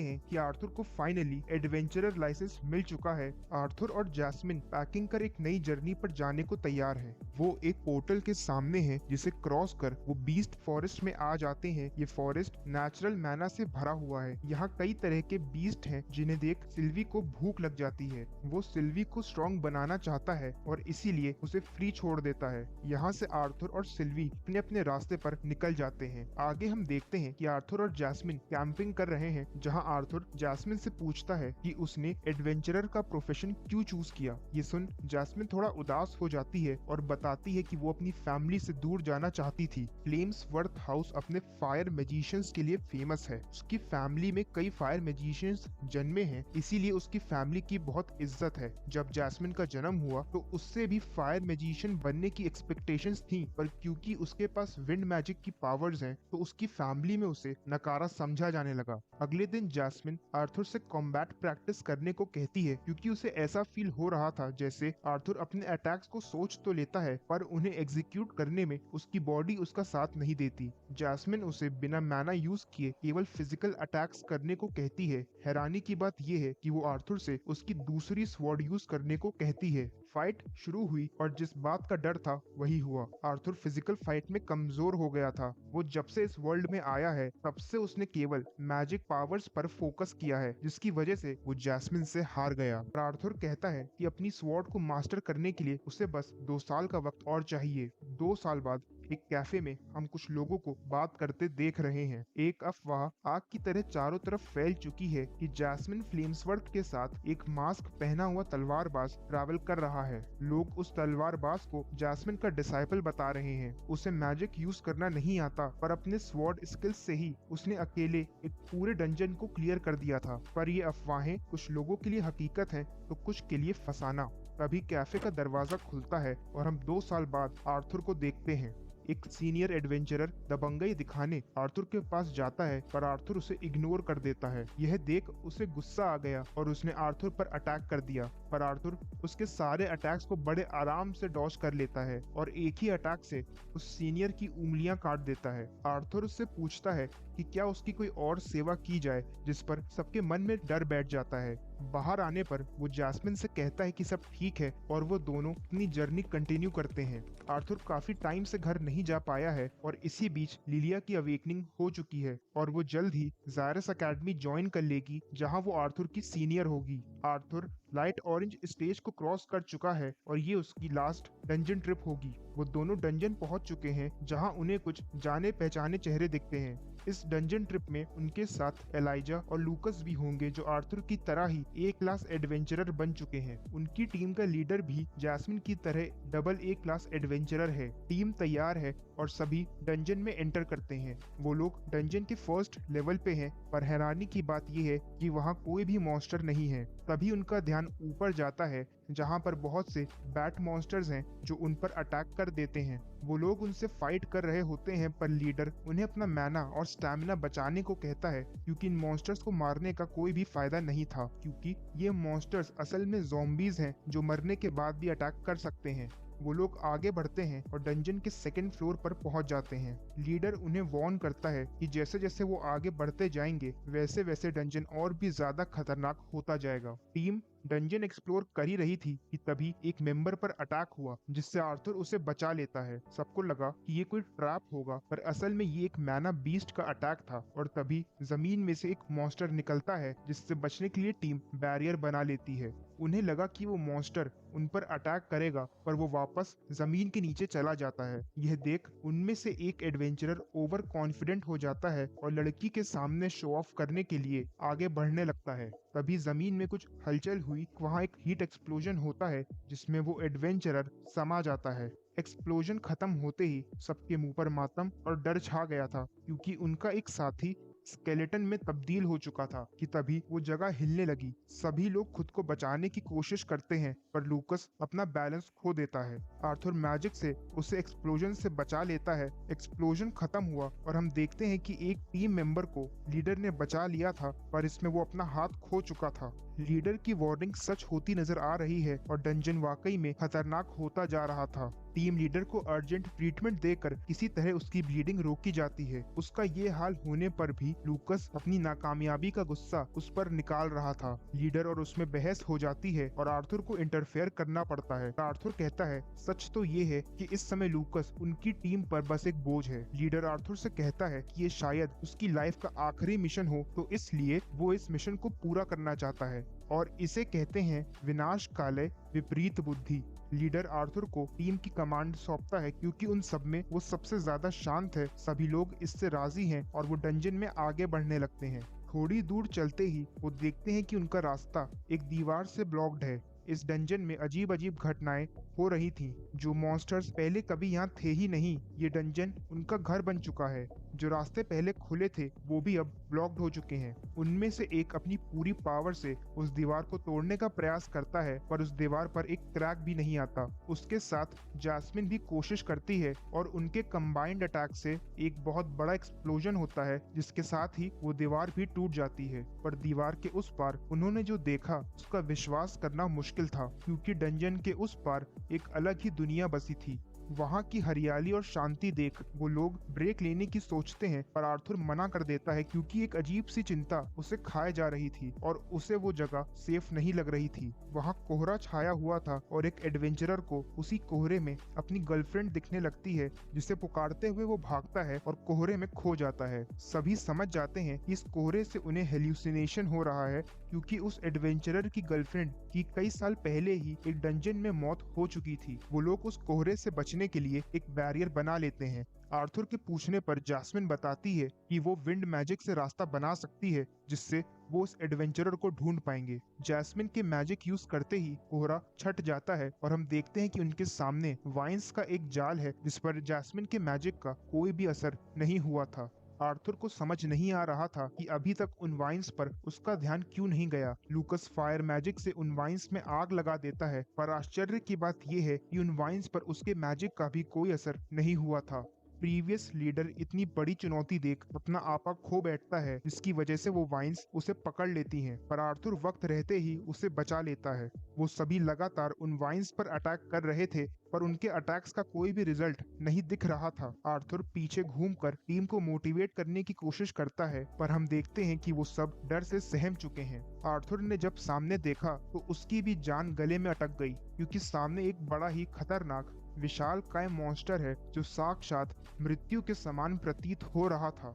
हैं कि आर्थर को फाइनली एडवेंचरर लाइसेंस मिल चुका है। आर्थर और जैस्मिन पैकिंग कर एक नई जर्नी पर जाने को तैयार है। वो एक पोर्टल के सामने है जिसे क्रॉस कर वो बीस्ट फॉरेस्ट में आ जाते हैं। ये फॉरेस्ट नेचुरल मैना से भरा हुआ है। यहाँ कई तरह के बीस्ट हैं जिन्हें देख सिल्वी को भूख लग जाती है। वो सिल्वी को स्ट्रॉन्ग बनाना चाहता है और इसीलिए उसे फ्री छोड़ देता है। यहाँ से आर्थर और सिल्वी अपने अपने रास्ते पर निकल जाते हैं। आगे हम देखते हैं कि आर्थर और जैस्मिन कैंपिंग कर रहे हैं, जहाँ आर्थर जैस्मिन से पूछता है कि उसने एडवेंचरर का प्रोफेशन क्यों चूज किया। ये सुन जैस्मिन थोड़ा उदास हो जाती है और बताती है कि वो अपनी फैमिली से दूर जाना चाहती थी। फ्लेम्सवर्थ हाउस अपने फायर मैजिशियंस के लिए फेमस है। उसकी फैमिली में कई फायर मैजिशियंस जन्मे हैं, इसीलिए उसकी फैमिली की बहुत इज्जत है। जब जैस्मिन का जन्म हुआ तो उससे भी फायर मैजिशियन बनने की एक्सपेक्टेशंस थी, पर क्योंकि उसके पास विंड मैजिक की पावर्स हैं तो उसकी फैमिली में उसे नकारा समझा जाने लगा। अगले दिन जैस्मिन आर्थर से कॉम्बैट प्रैक्टिस करने को कहती है क्योंकि उसे ऐसा फील हो रहा था जैसे आर्थर अपने अटैक्स को सोच तो लेता है पर उन्हें एग्जीक्यूट करने में उसकी बॉडी उसका साथ नहीं देती। जैस्मिन उसे बिना मैना यूज किए केवल फिजिकल अटैक्स करने को कहती है। हैरानी की बात यह है कि वो आर्थर से उसकी दूसरी स्वॉर्ड यूज करने को कहती है। फाइट शुरू हुई और जिस बात का डर था वही हुआ। आर्थर फिजिकल फाइट में कमजोर हो गया था। वो जब से इस वर्ल्ड में आया है तब से उसने केवल मैजिक पावर्स पर फोकस किया है, जिसकी वजह से वो जैस्मिन से हार गया। आर्थर कहता है कि अपनी स्वॉर्ड को मास्टर करने के लिए उसे बस 2 साल का वक्त और चाहिए। 2 साल बाद एक कैफे में हम कुछ लोगों को बात करते देख रहे हैं। एक अफवाह आग की तरह चारों तरफ फैल चुकी है कि जैस्मिन फ्लेम्सवर्थ के साथ एक मास्क पहना हुआ तलवारबाज ट्रैवल कर रहा है। लोग उस तलवारबाज को जैस्मिन का डिसाइपल बता रहे हैं। उसे मैजिक यूज करना नहीं आता, पर अपने स्वॉर्ड स्किल्स से ही उसने अकेले एक पूरे डंजन को क्लियर कर दिया था। पर ये अफवाहें कुछ लोगों के लिए हकीकत है तो कुछ के लिए फसाना। तभी कैफे का दरवाजा खुलता है और हम 2 साल बाद आर्थर को देखते हैं। एक सीनियर एडवेंचरर दबंगई दिखाने आर्थर के पास जाता है, पर आर्थर उसे इग्नोर कर देता है। यह देख उसे गुस्सा आ गया और उसने आर्थर पर अटैक कर दिया, पर आर्थर उसके सारे अटैक्स को बड़े आराम से डॉज कर लेता है और एक ही अटैक से उस सीनियर की उंगलियां काट देता है। आर्थर उससे पूछता है कि क्या उसकी कोई और सेवा की जाए, जिस पर सबके मन में डर बैठ जाता है। बाहर आने पर वो जैस्मिन से कहता है कि सब ठीक है और वो दोनों अपनी जर्नी कंटिन्यू करते हैं। आर्थर काफी टाइम से घर नहीं जा पाया है और इसी बीच लिलिया की अवेकनिंग हो चुकी है और वो जल्द ही जायरस एकेडमी ज्वाइन कर लेगी, जहां वो आर्थर की सीनियर होगी। आर्थर लाइट ऑरेंज स्टेज को क्रॉस कर चुका है और ये उसकी लास्ट डंजन ट्रिप होगी। वो दोनों डंजन पहुंच चुके हैं जहां उन्हें कुछ जाने पहचाने चेहरे दिखते हैं। इस डंजन ट्रिप में उनके साथ एलाइजा और लूकस भी होंगे, जो आर्थर की तरह ही ए क्लास एडवेंचरर बन चुके हैं। उनकी टीम का लीडर भी जैस्मिन की तरह डबल ए क्लास एडवेंचरर है। टीम तैयार है और सभी डंजन में एंटर करते हैं। वो लोग डंजन के फर्स्ट लेवल पे हैं, पर हैरानी की बात यह है कि वहाँ कोई भी मॉन्स्टर नहीं है। तभी उनका ध्यान ऊपर जाता है जहाँ पर बहुत से बैट मॉन्स्टर्स हैं जो उन पर अटैक कर देते हैं। वो लोग उनसे फाइट कर रहे होते हैं, पर लीडर उन्हें अपना मैना और स्टैमिना बचाने को कहता है क्योंकि इन मॉन्स्टर्स को मारने का कोई भी फायदा नहीं था, क्योंकि ये मॉन्स्टर्स असल में ज़ॉम्बीज हैं जो मरने के बाद भी अटैक कर सकते हैं। वो लोग आगे बढ़ते हैं और डंजन के सेकंड फ्लोर पर पहुंच जाते हैं। लीडर उन्हें वार्न करता है कि जैसे जैसे वो आगे बढ़ते जाएंगे वैसे वैसे डंजन और भी ज्यादा खतरनाक होता जाएगा। टीम डंजन एक्सप्लोर कर ही रही थी कि तभी एक मेंबर पर अटैक हुआ, जिससे आर्थर उसे बचा लेता है। सबको लगा कि ये कोई ट्रैप होगा, पर असल में ये एक मैना बीस्ट का अटैक था। और तभी जमीन में से एक मॉन्स्टर निकलता है, जिससे बचने के लिए टीम बैरियर बना लेती है। उन्हें लगा कि वो मॉन्स्टर उन पर अटैक करेगा, पर वो वापस जमीन के नीचे चला जाता है। यह देख उनमें से एक एडवेंचरर ओवर कॉन्फिडेंट हो जाता है और लड़की के सामने शो ऑफ करने के लिए आगे बढ़ने लगता है। तभी जमीन में कुछ हलचल हुई, वहाँ एक हीट एक्सप्लोजन होता है, जिसमें वो एडवेंचरर समा जाता है। एक्सप्लोजन खत्म होते ही सबके मुंह पर मातम और डर छा गया था, क्योंकि उनका एक साथी स्केलेटन में तब्दील हो चुका था। कि तभी वो जगह हिलने लगी। सभी लोग खुद को बचाने की कोशिश करते हैं, पर लूकस अपना बैलेंस खो देता है। आर्थर मैजिक से उसे एक्सप्लोजन से बचा लेता है। एक्सप्लोजन खत्म हुआ और हम देखते हैं कि एक टीम मेंबर को लीडर ने बचा लिया था, पर इसमें वो अपना हाथ खो चुका था। लीडर की वार्निंग सच होती नजर आ रही है और डंजन वाकई में खतरनाक होता जा रहा था। टीम लीडर को अर्जेंट ट्रीटमेंट देकर किसी तरह उसकी ब्लीडिंग रोकी जाती है। उसका ये हाल होने पर भी लूकस अपनी नाकामयाबी का गुस्सा उस पर निकाल रहा था। लीडर और उसमें बहस हो जाती है और आर्थर को इंटरफेयर करना पड़ता है। आर्थर कहता है सच तो ये है कि इस समय लूकस उनकी टीम पर बस एक बोझ है। लीडर आर्थर से कहता है कि ये शायद उसकी लाइफ का आखिरी मिशन हो, तो इसलिए वो इस मिशन को पूरा करना चाहता है, और इसे कहते हैं विनाशकालय विपरीत बुद्धि। लीडर आर्थर को टीम की कमांड सौंपता है, क्योंकि उन सब में वो सबसे ज्यादा शांत है। सभी लोग इससे राजी हैं और वो डंजन में आगे बढ़ने लगते हैं। थोड़ी दूर चलते ही वो देखते हैं कि उनका रास्ता एक दीवार से ब्लॉक्ड है। इस डंजन में अजीब अजीब घटनाएं हो रही थीं, जो मॉन्स्टर्स पहले कभी यहाँ थे ही नहीं। ये डंजन उनका घर बन चुका है। जो रास्ते पहले खुले थे वो भी अब ब्लॉक्ड हो चुके हैं। उनमें से एक अपनी पूरी पावर से उस दीवार को तोड़ने का प्रयास करता है, पर उस दीवार पर एक क्रैक भी नहीं आता। उसके साथ जैस्मिन भी कोशिश करती है और उनके कंबाइंड अटैक से एक बहुत बड़ा एक्सप्लोजन होता है, जिसके साथ ही वो दीवार भी टूट जाती है। पर दीवार के उस पार उन्होंने जो देखा उसका विश्वास करना मुश्किल था, क्योंकि डंजन के उस पार एक अलग ही दुनिया बसी थी। वहाँ की हरियाली और शांति देख वो लोग ब्रेक लेने की सोचते हैं, पर आर्थर मना कर देता है, क्योंकि एक अजीब सी चिंता उसे खाए जा रही थी और उसे वो जगह सेफ नहीं लग रही थी। वहाँ कोहरा छाया हुआ था और एक एडवेंचरर को उसी कोहरे में अपनी गर्लफ्रेंड दिखने लगती है, जिसे पुकारते हुए वो भागता है और कोहरे में खो जाता है। सभी समझ जाते हैं कि इस कोहरे से उन्हें हेल्यूसिनेशन हो रहा है, क्योंकि उस एडवेंचरर की गर्लफ्रेंड की कई साल पहले ही एक डंजन में मौत हो चुकी थी। वो लोग उस कोहरे से बचने के लिए एक बैरियर बना लेते हैं। आर्थर के पूछने पर जैस्मिन बताती है कि वो विंड मैजिक से रास्ता बना सकती है, जिससे वो उस एडवेंचरर को ढूंढ पाएंगे। जैस्मिन के मैजिक यूज करते ही कोहरा छट जाता है और हम देखते हैं कि उनके सामने वाइन्स का एक जाल है, जिस पर जैस्मिन के मैजिक का कोई भी असर नहीं हुआ था। आर्थर को समझ नहीं आ रहा था कि अभी तक उन वाइन्स पर उसका ध्यान क्यों नहीं गया। लूकस फायर मैजिक से उन वाइन्स में आग लगा देता है, पर आश्चर्य की बात यह है कि उन वाइन्स पर उसके मैजिक का भी कोई असर नहीं हुआ था। प्रीवियस लीडर इतनी बड़ी चुनौती देख अपना आपा खो बैठता है, जिसकी वजह से वो वाइन्स उसे पकड़ लेती हैं, पर आर्थर वक्त रहते ही उसे बचा लेता है। वो सभी लगातार उन वाइन्स पर अटैक कर रहे थे, पर उनके अटैक्स का कोई भी रिजल्ट नहीं दिख रहा था। आर्थर पीछे घूमकर टीम को मोटिवेट करने की कोशिश करता है, पर हम देखते हैं कि वो सब डर से सहम चुके हैं। आर्थर ने जब सामने देखा तो उसकी भी जान गले में अटक गई, क्योंकि सामने एक बड़ा ही खतरनाक विशालकाय मॉन्स्टर है, जो साक्षात मृत्यु के समान प्रतीत हो रहा था।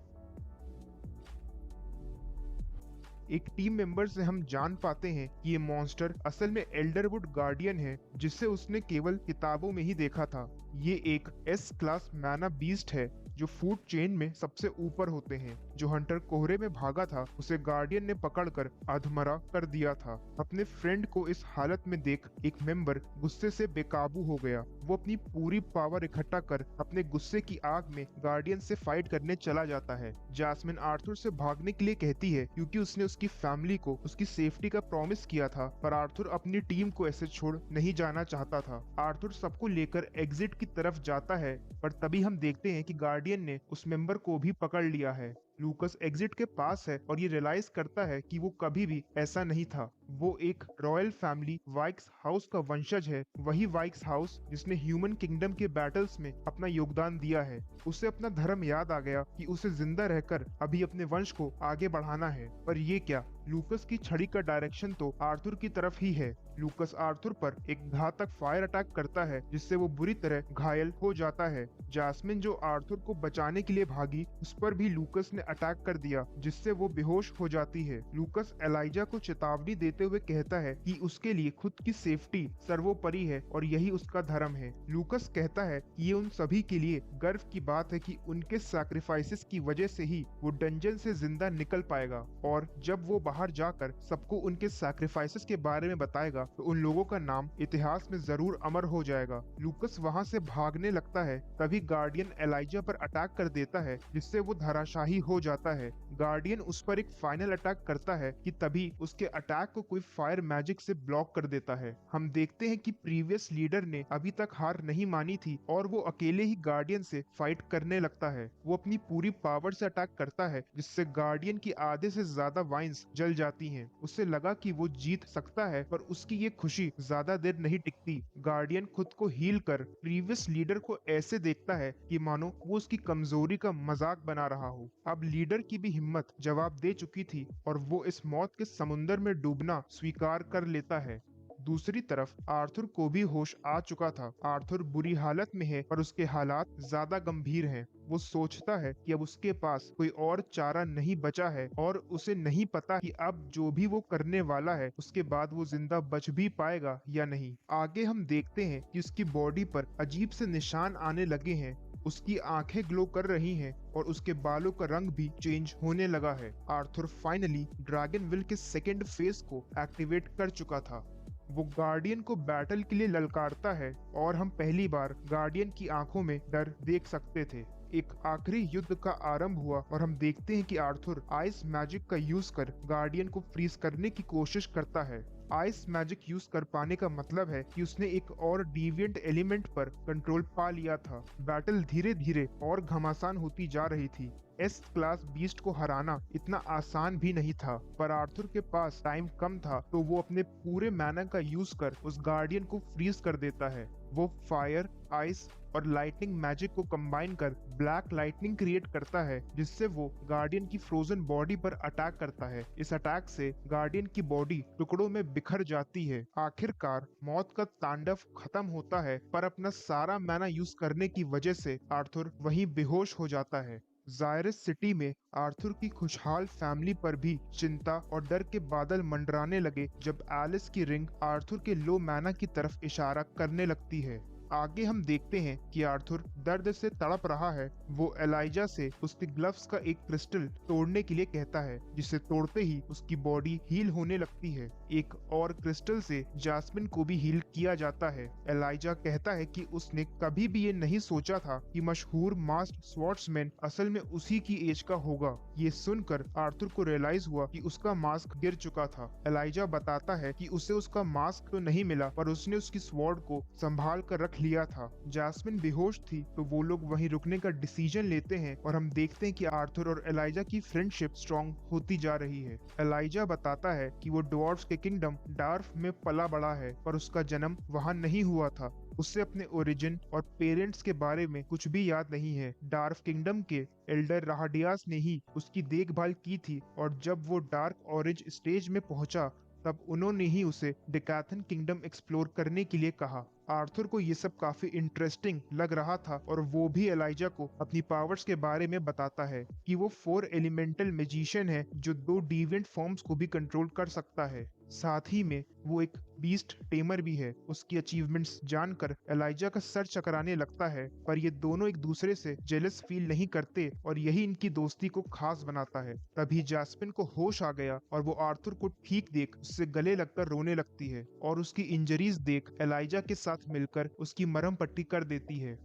एक टीम मेंबर से हम जान पाते हैं कि ये मॉन्स्टर असल में एल्डरवुड गार्डियन है, जिसे उसने केवल किताबों में ही देखा था। ये एक एस क्लास मैना बीस्ट है, जो फूड चेन में सबसे ऊपर होते हैं। जो हंटर कोहरे में भागा था, उसे गार्डियन ने पकड़कर अधमरा कर दिया था। अपने फ्रेंड को इस हालत में देख एक मेंबर गुस्से से बेकाबू हो गया। वो अपनी पूरी पावर इकट्ठा कर अपने गुस्से की आग में गार्डियन से फाइट करने चला जाता है। जैस्मिन आर्थर से भागने के लिए कहती है, क्योंकि उसने उसकी फैमिली को उसकी सेफ्टी का प्रॉमिस किया था, पर आर्थर अपनी टीम को ऐसे छोड़ नहीं जाना चाहता था। आर्थर सबको लेकर एग्जिट की तरफ जाता है, पर तभी हम देखते हैं कि गार्डियन ने उस मेंबर को भी पकड़ लिया है। लूकस एग्जिट के पास है और ये रियलाइज करता है कि वो कभी भी ऐसा नहीं था। वो एक रॉयल फैमिली वाइक्स हाउस का वंशज है, वही वाइक्स हाउस जिसने ह्यूमन किंगडम के बैटल्स में अपना योगदान दिया है। उसे अपना धर्म याद आ गया कि उसे जिंदा रहकर अभी अपने वंश को आगे बढ़ाना है। पर ये क्या, लूकस की छड़ी का डायरेक्शन तो आर्थर की तरफ ही है। लूकस आर्थर पर एक घातक फायर अटैक करता है जिससे वो बुरी तरह घायल हो जाता है। जास्मिन जो आर्थर को बचाने के लिए भागी, उस पर भी लूकस ने अटैक कर दिया जिससे वो बेहोश हो जाती है। लूकस एलाइजा को चेतावनी देते हुए कहता है कि उसके लिए खुद की सेफ्टी सर्वोपरि है और यही उसका धर्म है। लूकस कहता है कि ये उन सभी के लिए गर्व की बात है कि उनके सैक्रिफाइसेस की वजह से ही वो डंजन से जिंदा निकल पाएगा, और जब वो बाहर जाकर सबको उनके सैक्रिफाइसेस के बारे में बताएगा तो उन लोगों का नाम इतिहास में जरूर अमर हो जाएगा। लूकस वहाँ से भागने लगता है, तभी गार्डियन एलाइजा पर अटैक कर देता है जिससे वो धराशाही हो जाता है। गार्डियन उस पर एक फाइनल अटैक करता है कि तभी उसके अटैक को कोई फायर मैजिक से ब्लॉक कर देता है। हम देखते हैं कि प्रीवियस लीडर ने अभी तक हार नहीं मानी थी और वो अकेले ही गार्डियन से फाइट करने लगता है। वो अपनी पूरी पावर से अटैक करता है जिससे गार्डियन की आधे से ज्यादा वाइन्स जल जाती हैं। उसे लगा कि वो जीत सकता है, पर उसकी ये खुशी ज्यादा देर नहीं टिकती। गार्डियन खुद को हील कर प्रीवियस लीडर को ऐसे देखता है कि मानो वो उसकी कमजोरी का मजाक बना रहा हो। अब लीडर की भी हिम्मत जवाब दे चुकी थी और वो इस मौत के समुंदर में डूबना स्वीकार कर लेता है। दूसरी तरफ आर्थर को भी होश आ चुका था। आर्थर बुरी हालत में है पर उसके हालात ज्यादा गंभीर हैं। वो सोचता है कि अब उसके पास कोई और चारा नहीं बचा है और उसे नहीं पता कि अब जो भी वो करने वाला है उसके बाद वो जिंदा बच भी पाएगा या नहीं। आगे हम देखते हैं कि उसकी बॉडी पर अजीब से निशान आने लगे हैं। उसकी आंखें ग्लो कर रही हैं और उसके बालों का रंग भी चेंज होने लगा है। आर्थर फाइनली ड्रैगन विल के सेकेंड फेज को एक्टिवेट कर चुका था। वो गार्डियन को बैटल के लिए ललकारता है और हम पहली बार गार्डियन की आंखों में डर देख सकते थे। एक आखिरी युद्ध का आरंभ हुआ और हम देखते हैं कि आर्थर आइस मैजिक का यूज कर गार्डियन को फ्रीज करने की कोशिश करता है। आइस मैजिक यूज कर पाने का मतलब है कि उसने एक और डिविएंट एलिमेंट पर कंट्रोल पा लिया था। बैटल धीरे धीरे और घमासान होती जा रही थी। एस क्लास बीस्ट को हराना इतना आसान भी नहीं था, पर आर्थर के पास टाइम कम था तो वो अपने पूरे मैना का यूज कर उस गार्डियन को फ्रीज कर देता है। वो फायर, आइस और लाइटनिंग मैजिक को कंबाइन कर ब्लैक लाइटनिंग क्रिएट करता है जिससे वो गार्डियन की फ्रोजन बॉडी पर अटैक करता है। इस अटैक से गार्डियन की बॉडी टुकड़ों में बिखर जाती है। आखिरकार मौत का तांडव खत्म होता है, पर अपना सारा मैना यूज करने की वजह से आर्थर वहीं बेहोश हो जाता है। जायरस सिटी में आर्थर की खुशहाल फैमिली पर भी चिंता और डर के बादल मंडराने लगे जब एलिस की रिंग आर्थर के लो मैना की तरफ इशारा करने लगती है। आगे हम देखते हैं कि आर्थर दर्द से तड़प रहा है। वो एलाइजा से उसके ग्लव्स का एक क्रिस्टल तोड़ने के लिए कहता है, जिसे तोड़ते ही उसकी बॉडी हील होने लगती है। एक और क्रिस्टल से जास्मिन को भी हील किया जाता है। एलाइजा कहता है कि उसने कभी भी ये नहीं सोचा था कि मशहूर मास्टर स्वॉर्ड्समैन असल में उसी की एज का होगा। ये सुनकर आर्थर को रियलाइज हुआ कि उसका मास्क गिर चुका था। एलाइजा बताता है कि उसे उसका मास्क तो नहीं मिला, पर उसने उसकी स्वॉर्ड को संभाल कर रख लिया था। जास्मिन बेहोश थी तो वो लोग वहीं रुकने का डिसीजन लेते हैं और हम देखते हैं कि आर्थर और एलाइजा की फ्रेंडशिप स्ट्रॉन्ग होती जा रही है। एलाइजा बताता है कि वो ड्वार्फ्स के किंगडम डार्फ में पला बड़ा है, पर उसका जन्म वहां नहीं हुआ था। उससे अपने ओरिजिन और पेरेंट्स के बारे में कुछ भी याद नहीं है। डार्फ किंगडम के एल्डर राहडियास ने ही उसकी देखभाल की थी और जब वो डार्क ऑरेंज स्टेज में पहुंचा तब उन्होंने ही उसे डेकाथन किंगडम एक्सप्लोर करने के लिए कहा। आर्थर को ये सब काफी इंटरेस्टिंग लग रहा था और वो भी एलाइजा को अपनी पावर्स के बारे में बताता है कि वो 4 एलिमेंटल मैजिशियन है जो 2 डिविएंट फॉर्म्स को भी कंट्रोल कर सकता है। साथ ही में वो एक बीस्ट टेमर भी है। उसकी अचीवमेंट्स जानकर एलाइजा का सर चकराने लगता है, पर ये दोनों एक दूसरे से जेलस फील नहीं करते और यही इनकी दोस्ती को खास बनाता है। तभी जास्मिन को होश आ गया और वो आर्थर को ठीक देख उससे गले लगकर रोने लगती है और उसकी इंजरीज देख एलाइजा के साथ मिलकर उसकी मरहम पट्टी कर देती है।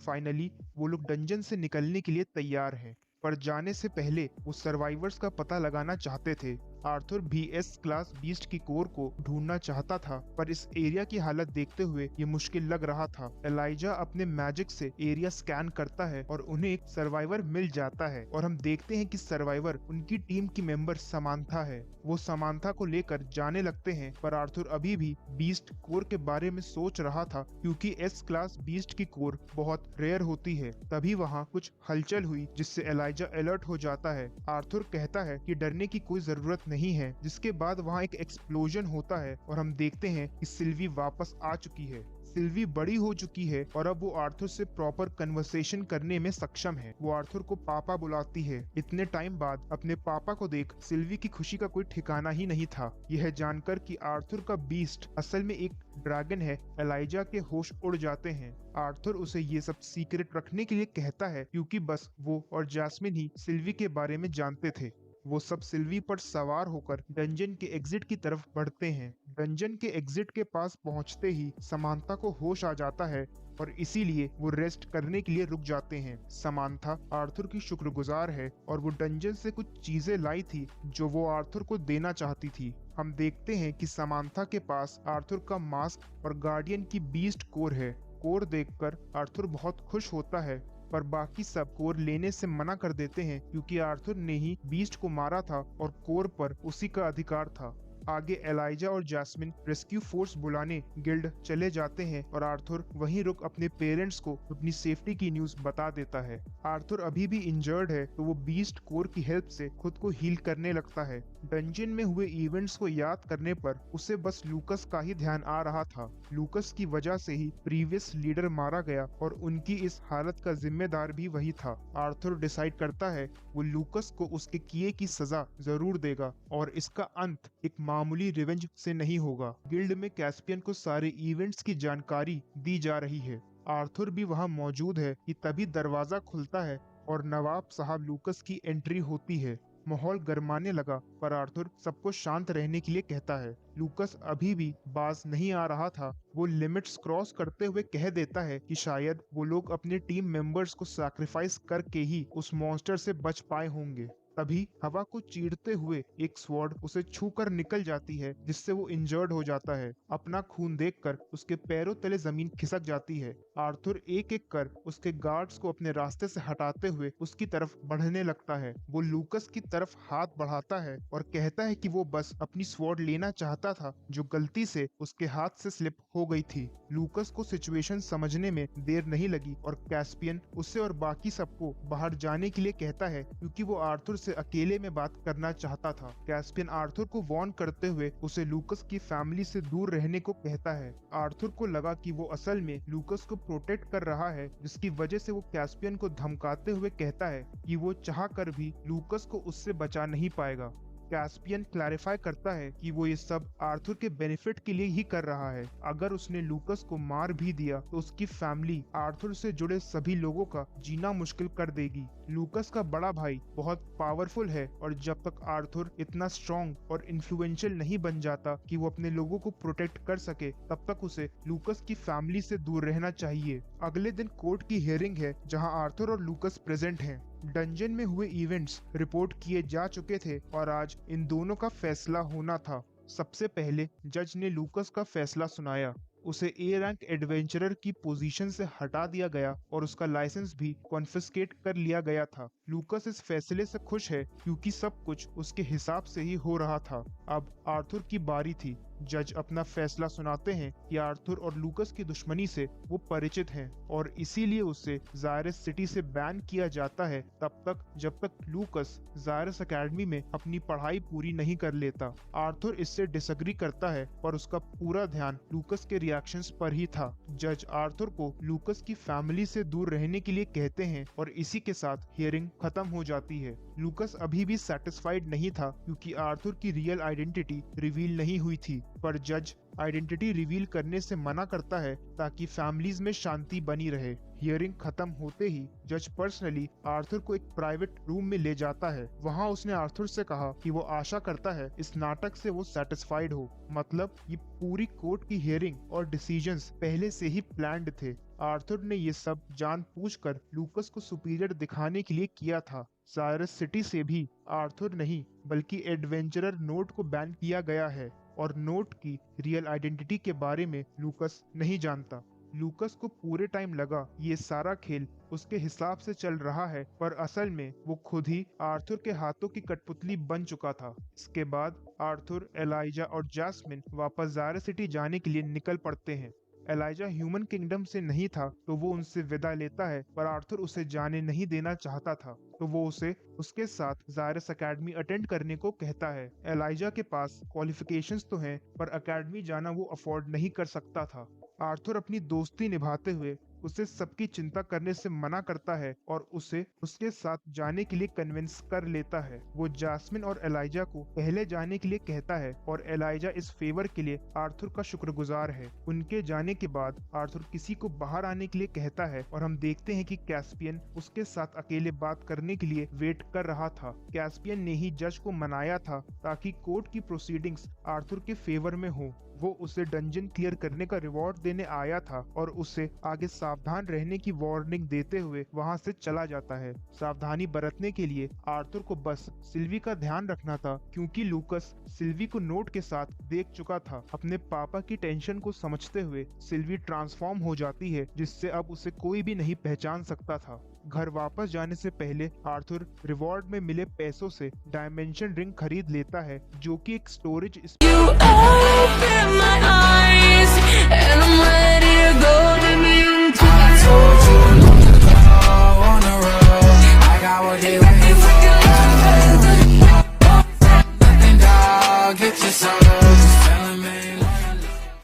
फाइनली वो लोग डंजन से निकलने के लिए तैयार हैं, पर जाने से पहले वो सर्वाइवर्स का पता लगाना चाहते थे। आर्थर भी एस क्लास बीस्ट की कोर को ढूंढना चाहता था, पर इस एरिया की हालत देखते हुए ये मुश्किल लग रहा था। एलाइजा अपने मैजिक से एरिया स्कैन करता है और उन्हें एक सर्वाइवर मिल जाता है और हम देखते हैं कि सर्वाइवर उनकी टीम की मेंबर समांथा है। वो समांथा को लेकर जाने लगते हैं, पर आर्थर अभी भी बीस्ट कोर के बारे में सोच रहा था क्योंकि एस क्लास बीस्ट की कोर बहुत रेयर होती है। तभी वहाँ कुछ हलचल हुई जिससे एलाइजा अलर्ट हो जाता है। आर्थर कहता है कि डरने की कोई जरूरत नहीं है, जिसके बाद वहाँ एक एक्सप्लोजन होता है और हम देखते हैं कि सिल्वी वापस आ चुकी है। सिल्वी बड़ी हो चुकी है और अब वो आर्थर से प्रॉपर कन्वर्सेशन करने में सक्षम है। वो आर्थर को पापा बुलाती है। इतने टाइम बाद अपने पापा को देख सिल्वी की खुशी का कोई ठिकाना ही नहीं था। यह जानकर कि आर्थर का बीस्ट असल में एक ड्रैगन है, एलाइजा के होश उड़ जाते हैं। आर्थर उसे ये सब सीक्रेट रखने के लिए कहता है क्योंकि बस वो और जैस्मिन ही सिल्वी के बारे में जानते थे। वो सब सिल्वी पर सवार होकर डंजन के एग्जिट की तरफ बढ़ते हैं। डंजन के एग्जिट के पास पहुंचते ही समांथा को होश आ जाता है और इसीलिए वो रेस्ट करने के लिए रुक जाते हैं। समांथा आर्थर की शुक्रगुजार है और वो डंजन से कुछ चीजें लाई थी जो वो आर्थर को देना चाहती थी। हम देखते हैं कि समांथा के पास आर्थर का मास्क और गार्डियन की बीस्ट कोर है। कोर देखकर आर्थर बहुत खुश होता है, पर बाकी सब कोर लेने से मना कर देते हैं क्योंकि आर्थर ने ही बीस्ट को मारा था और कोर पर उसी का अधिकार था। आगे एलाइजा और जैस्मिन रेस्क्यू फोर्स बुलाने गिल्ड चले जाते हैं और आर्थर वहीं रुक अपने पेरेंट्स को अपनी सेफ्टी की न्यूज बता देता है। आर्थर अभी भी इंजर्ड है तो वो बीस्ट कोर की हेल्प से खुद को हील करने लगता है। डंजन में हुए इवेंट्स को याद करने पर उसे बस लूकस का ही ध्यान आ रहा था। लूकस की वजह से ही प्रीवियस लीडर मारा गया और उनकी इस हालत का जिम्मेदार भी वही था। आर्थर डिसाइड करता है वो लूकस को उसके किए की सजा जरूर देगा और इसका अंत एक मामूली रिवेंज से नहीं होगा। गिल्ड में कैस्पियन को सारे इवेंट्स की जानकारी दी जा रही है। आर्थर भी वहां मौजूद है कि तभी दरवाजा खुलता है और नवाब साहब लूकस की एंट्री होती है। माहौल गरमाने लगा, पर आर्थर सबको शांत रहने के लिए कहता है। लूकस अभी भी बाज नहीं आ रहा था। वो लिमिट्स क्रॉस करते हुए कह देता है कि शायद वो लोग अपने टीम मेंबर्स को सैक्रिफाइस करके ही उस मॉन्स्टर से बच पाए होंगे। तभी हवा को चीरते हुए एक स्वॉर्ड उसे छूकर निकल जाती है, जिससे वो इंजर्ड हो जाता है। अपना खून देखकर उसके पैरों तले जमीन खिसक जाती है। आर्थर एक एक कर उसके गार्ड्स को अपने रास्ते से हटाते हुए उसकी तरफ बढ़ने लगता है। वो लूकस की तरफ हाथ बढ़ाता है और कहता है कि वो बस अपनी स्वॉर्ड लेना चाहता था जो गलती से उसके हाथ से स्लिप हो गई थी। लूकस को सिचुएशन समझने में देर नहीं लगी और कैस्पियन उसे और बाकी सबको बाहर जाने के लिए कहता है क्योंकि वो आर्थर से अकेले में बात करना चाहता था। कैस्पियन आर्थर को वार्न करते हुए उसे लूकस की फैमिली से दूर रहने को कहता है। आर्थर को लगा कि वो असल में लूकस को प्रोटेक्ट कर रहा है, जिसकी वजह से वो कैस्पियन को धमकाते हुए कहता है कि वो चाह कर भी लूकस को उससे बचा नहीं पाएगा। कैस्पियन क्लैरिफाई करता है कि वो ये सब आर्थर के बेनिफिट के लिए ही कर रहा है। अगर उसने लूकस को मार भी दिया तो उसकी फैमिली आर्थर से जुड़े सभी लोगों का जीना मुश्किल कर देगी। लूकस का बड़ा भाई बहुत पावरफुल है और जब तक आर्थर इतना स्ट्रॉन्ग और इन्फ्लुएंशियल नहीं बन जाता कि वो अपने लोगों को प्रोटेक्ट कर सके, तब तक उसे लूकस की फैमिली से दूर रहना चाहिए। अगले दिन कोर्ट की हियरिंग है जहां आर्थर और लूकस प्रेजेंट हैं। डंजन में हुए इवेंट्स रिपोर्ट किए जा चुके थे और आज इन दोनों का फैसला होना था। सबसे पहले जज ने लूकस का फैसला सुनाया। उसे ए रैंक एडवेंचरर की पोजीशन से हटा दिया गया और उसका लाइसेंस भी कॉन्फिस्केट कर लिया गया था। लूकस इस फैसले से खुश है क्योंकि सब कुछ उसके हिसाब से ही हो रहा था। अब आर्थर की बारी थी। जज अपना फैसला सुनाते हैं कि आर्थर और लूकस की दुश्मनी से वो परिचित हैं और इसीलिए उसे ज़ायरस सिटी से बैन किया जाता है तब तक जब तक लूकस ज़ायरस एकेडमी में अपनी पढ़ाई पूरी नहीं कर लेता। आर्थर इससे डिसएग्री करता है पर उसका पूरा ध्यान लूकस के रिएक्शंस पर ही था। जज आर्थर को लूकस की फैमिली से दूर रहने के लिए कहते हैं और इसी के साथ हियरिंग खत्म हो जाती है। लूकस अभी भी सेटिस्फाइड नहीं था क्योंकि आर्थर की रियल आइडेंटिटी रिवील नहीं हुई थी। पर जज आइडेंटिटी रिवील करने से मना करता है ताकि फैमिलीज में शांति बनी रहे। हियरिंग खत्म होते ही जज पर्सनली आर्थर को एक प्राइवेट रूम में ले जाता है। वहाँ उसने आर्थर से कहा कि वो आशा करता है इस नाटक से वो सेटिस्फाइड हो। मतलब ये पूरी कोर्ट की हियरिंग और डिसीजंस पहले से ही प्लान्ड थे। आर्थर ने ये सब जानबूझकर लूकस को सुपीरियर दिखाने के लिए किया था। साइरस सिटी से भी आर्थर नहीं बल्कि एडवेंचरर नोट को बैन किया गया है और नोट की रियल आइडेंटिटी के बारे में लूकस नहीं जानता। लूकस को पूरे टाइम लगा ये सारा खेल उसके हिसाब से चल रहा है, पर असल में वो खुद ही आर्थर के हाथों की कठपुतली बन चुका था। इसके बाद आर्थर, एलाइजा और जैस्मिन वापस साइरस सिटी जाने के लिए निकल पड़ते हैं। एलाइजा ह्यूमन किंगडम से नहीं था तो वो उनसे विदा लेता है, पर आर्थर उसे जाने नहीं देना चाहता था तो वो उसे उसके साथ साइरस एकेडमी अटेंड करने को कहता है। एलाइजा के पास क्वालिफिकेशंस तो हैं, पर एकेडमी जाना वो अफोर्ड नहीं कर सकता था। आर्थर अपनी दोस्ती निभाते हुए उसे सबकी चिंता करने से मना करता है और उसे उसके साथ जाने के लिए कन्विंस कर लेता है। वो जैस्मिन और एलाइजा को पहले जाने के लिए कहता है और एलाइजा इस फेवर के लिए आर्थर का शुक्रगुजार है। उनके जाने के बाद आर्थर किसी को बाहर आने के लिए कहता है और हम देखते हैं कि कैस्पियन उसके साथ अकेले बात करने के लिए वेट कर रहा था। कैस्पियन ने ही जज को मनाया था ताकि कोर्ट की प्रोसीडिंग्स आर्थर के फेवर में हो। वो उसे डंजन क्लियर करने का रिवॉर्ड देने आया था और उसे आगे सावधान रहने की वार्निंग देते हुए वहां से चला जाता है। सावधानी बरतने के लिए आर्थर को बस सिल्वी का ध्यान रखना था, क्योंकि लूकस सिल्वी को नोट के साथ देख चुका था। अपने पापा की टेंशन को समझते हुए सिल्वी ट्रांसफॉर्म हो जाती है, जिससे अब उसे कोई भी नहीं पहचान सकता था। घर वापस जाने से पहले आर्थर रिवॉर्ड में मिले पैसों से डायमेंशन रिंग खरीद लेता है, जो कि एक storage You open my eyes and I'm ready.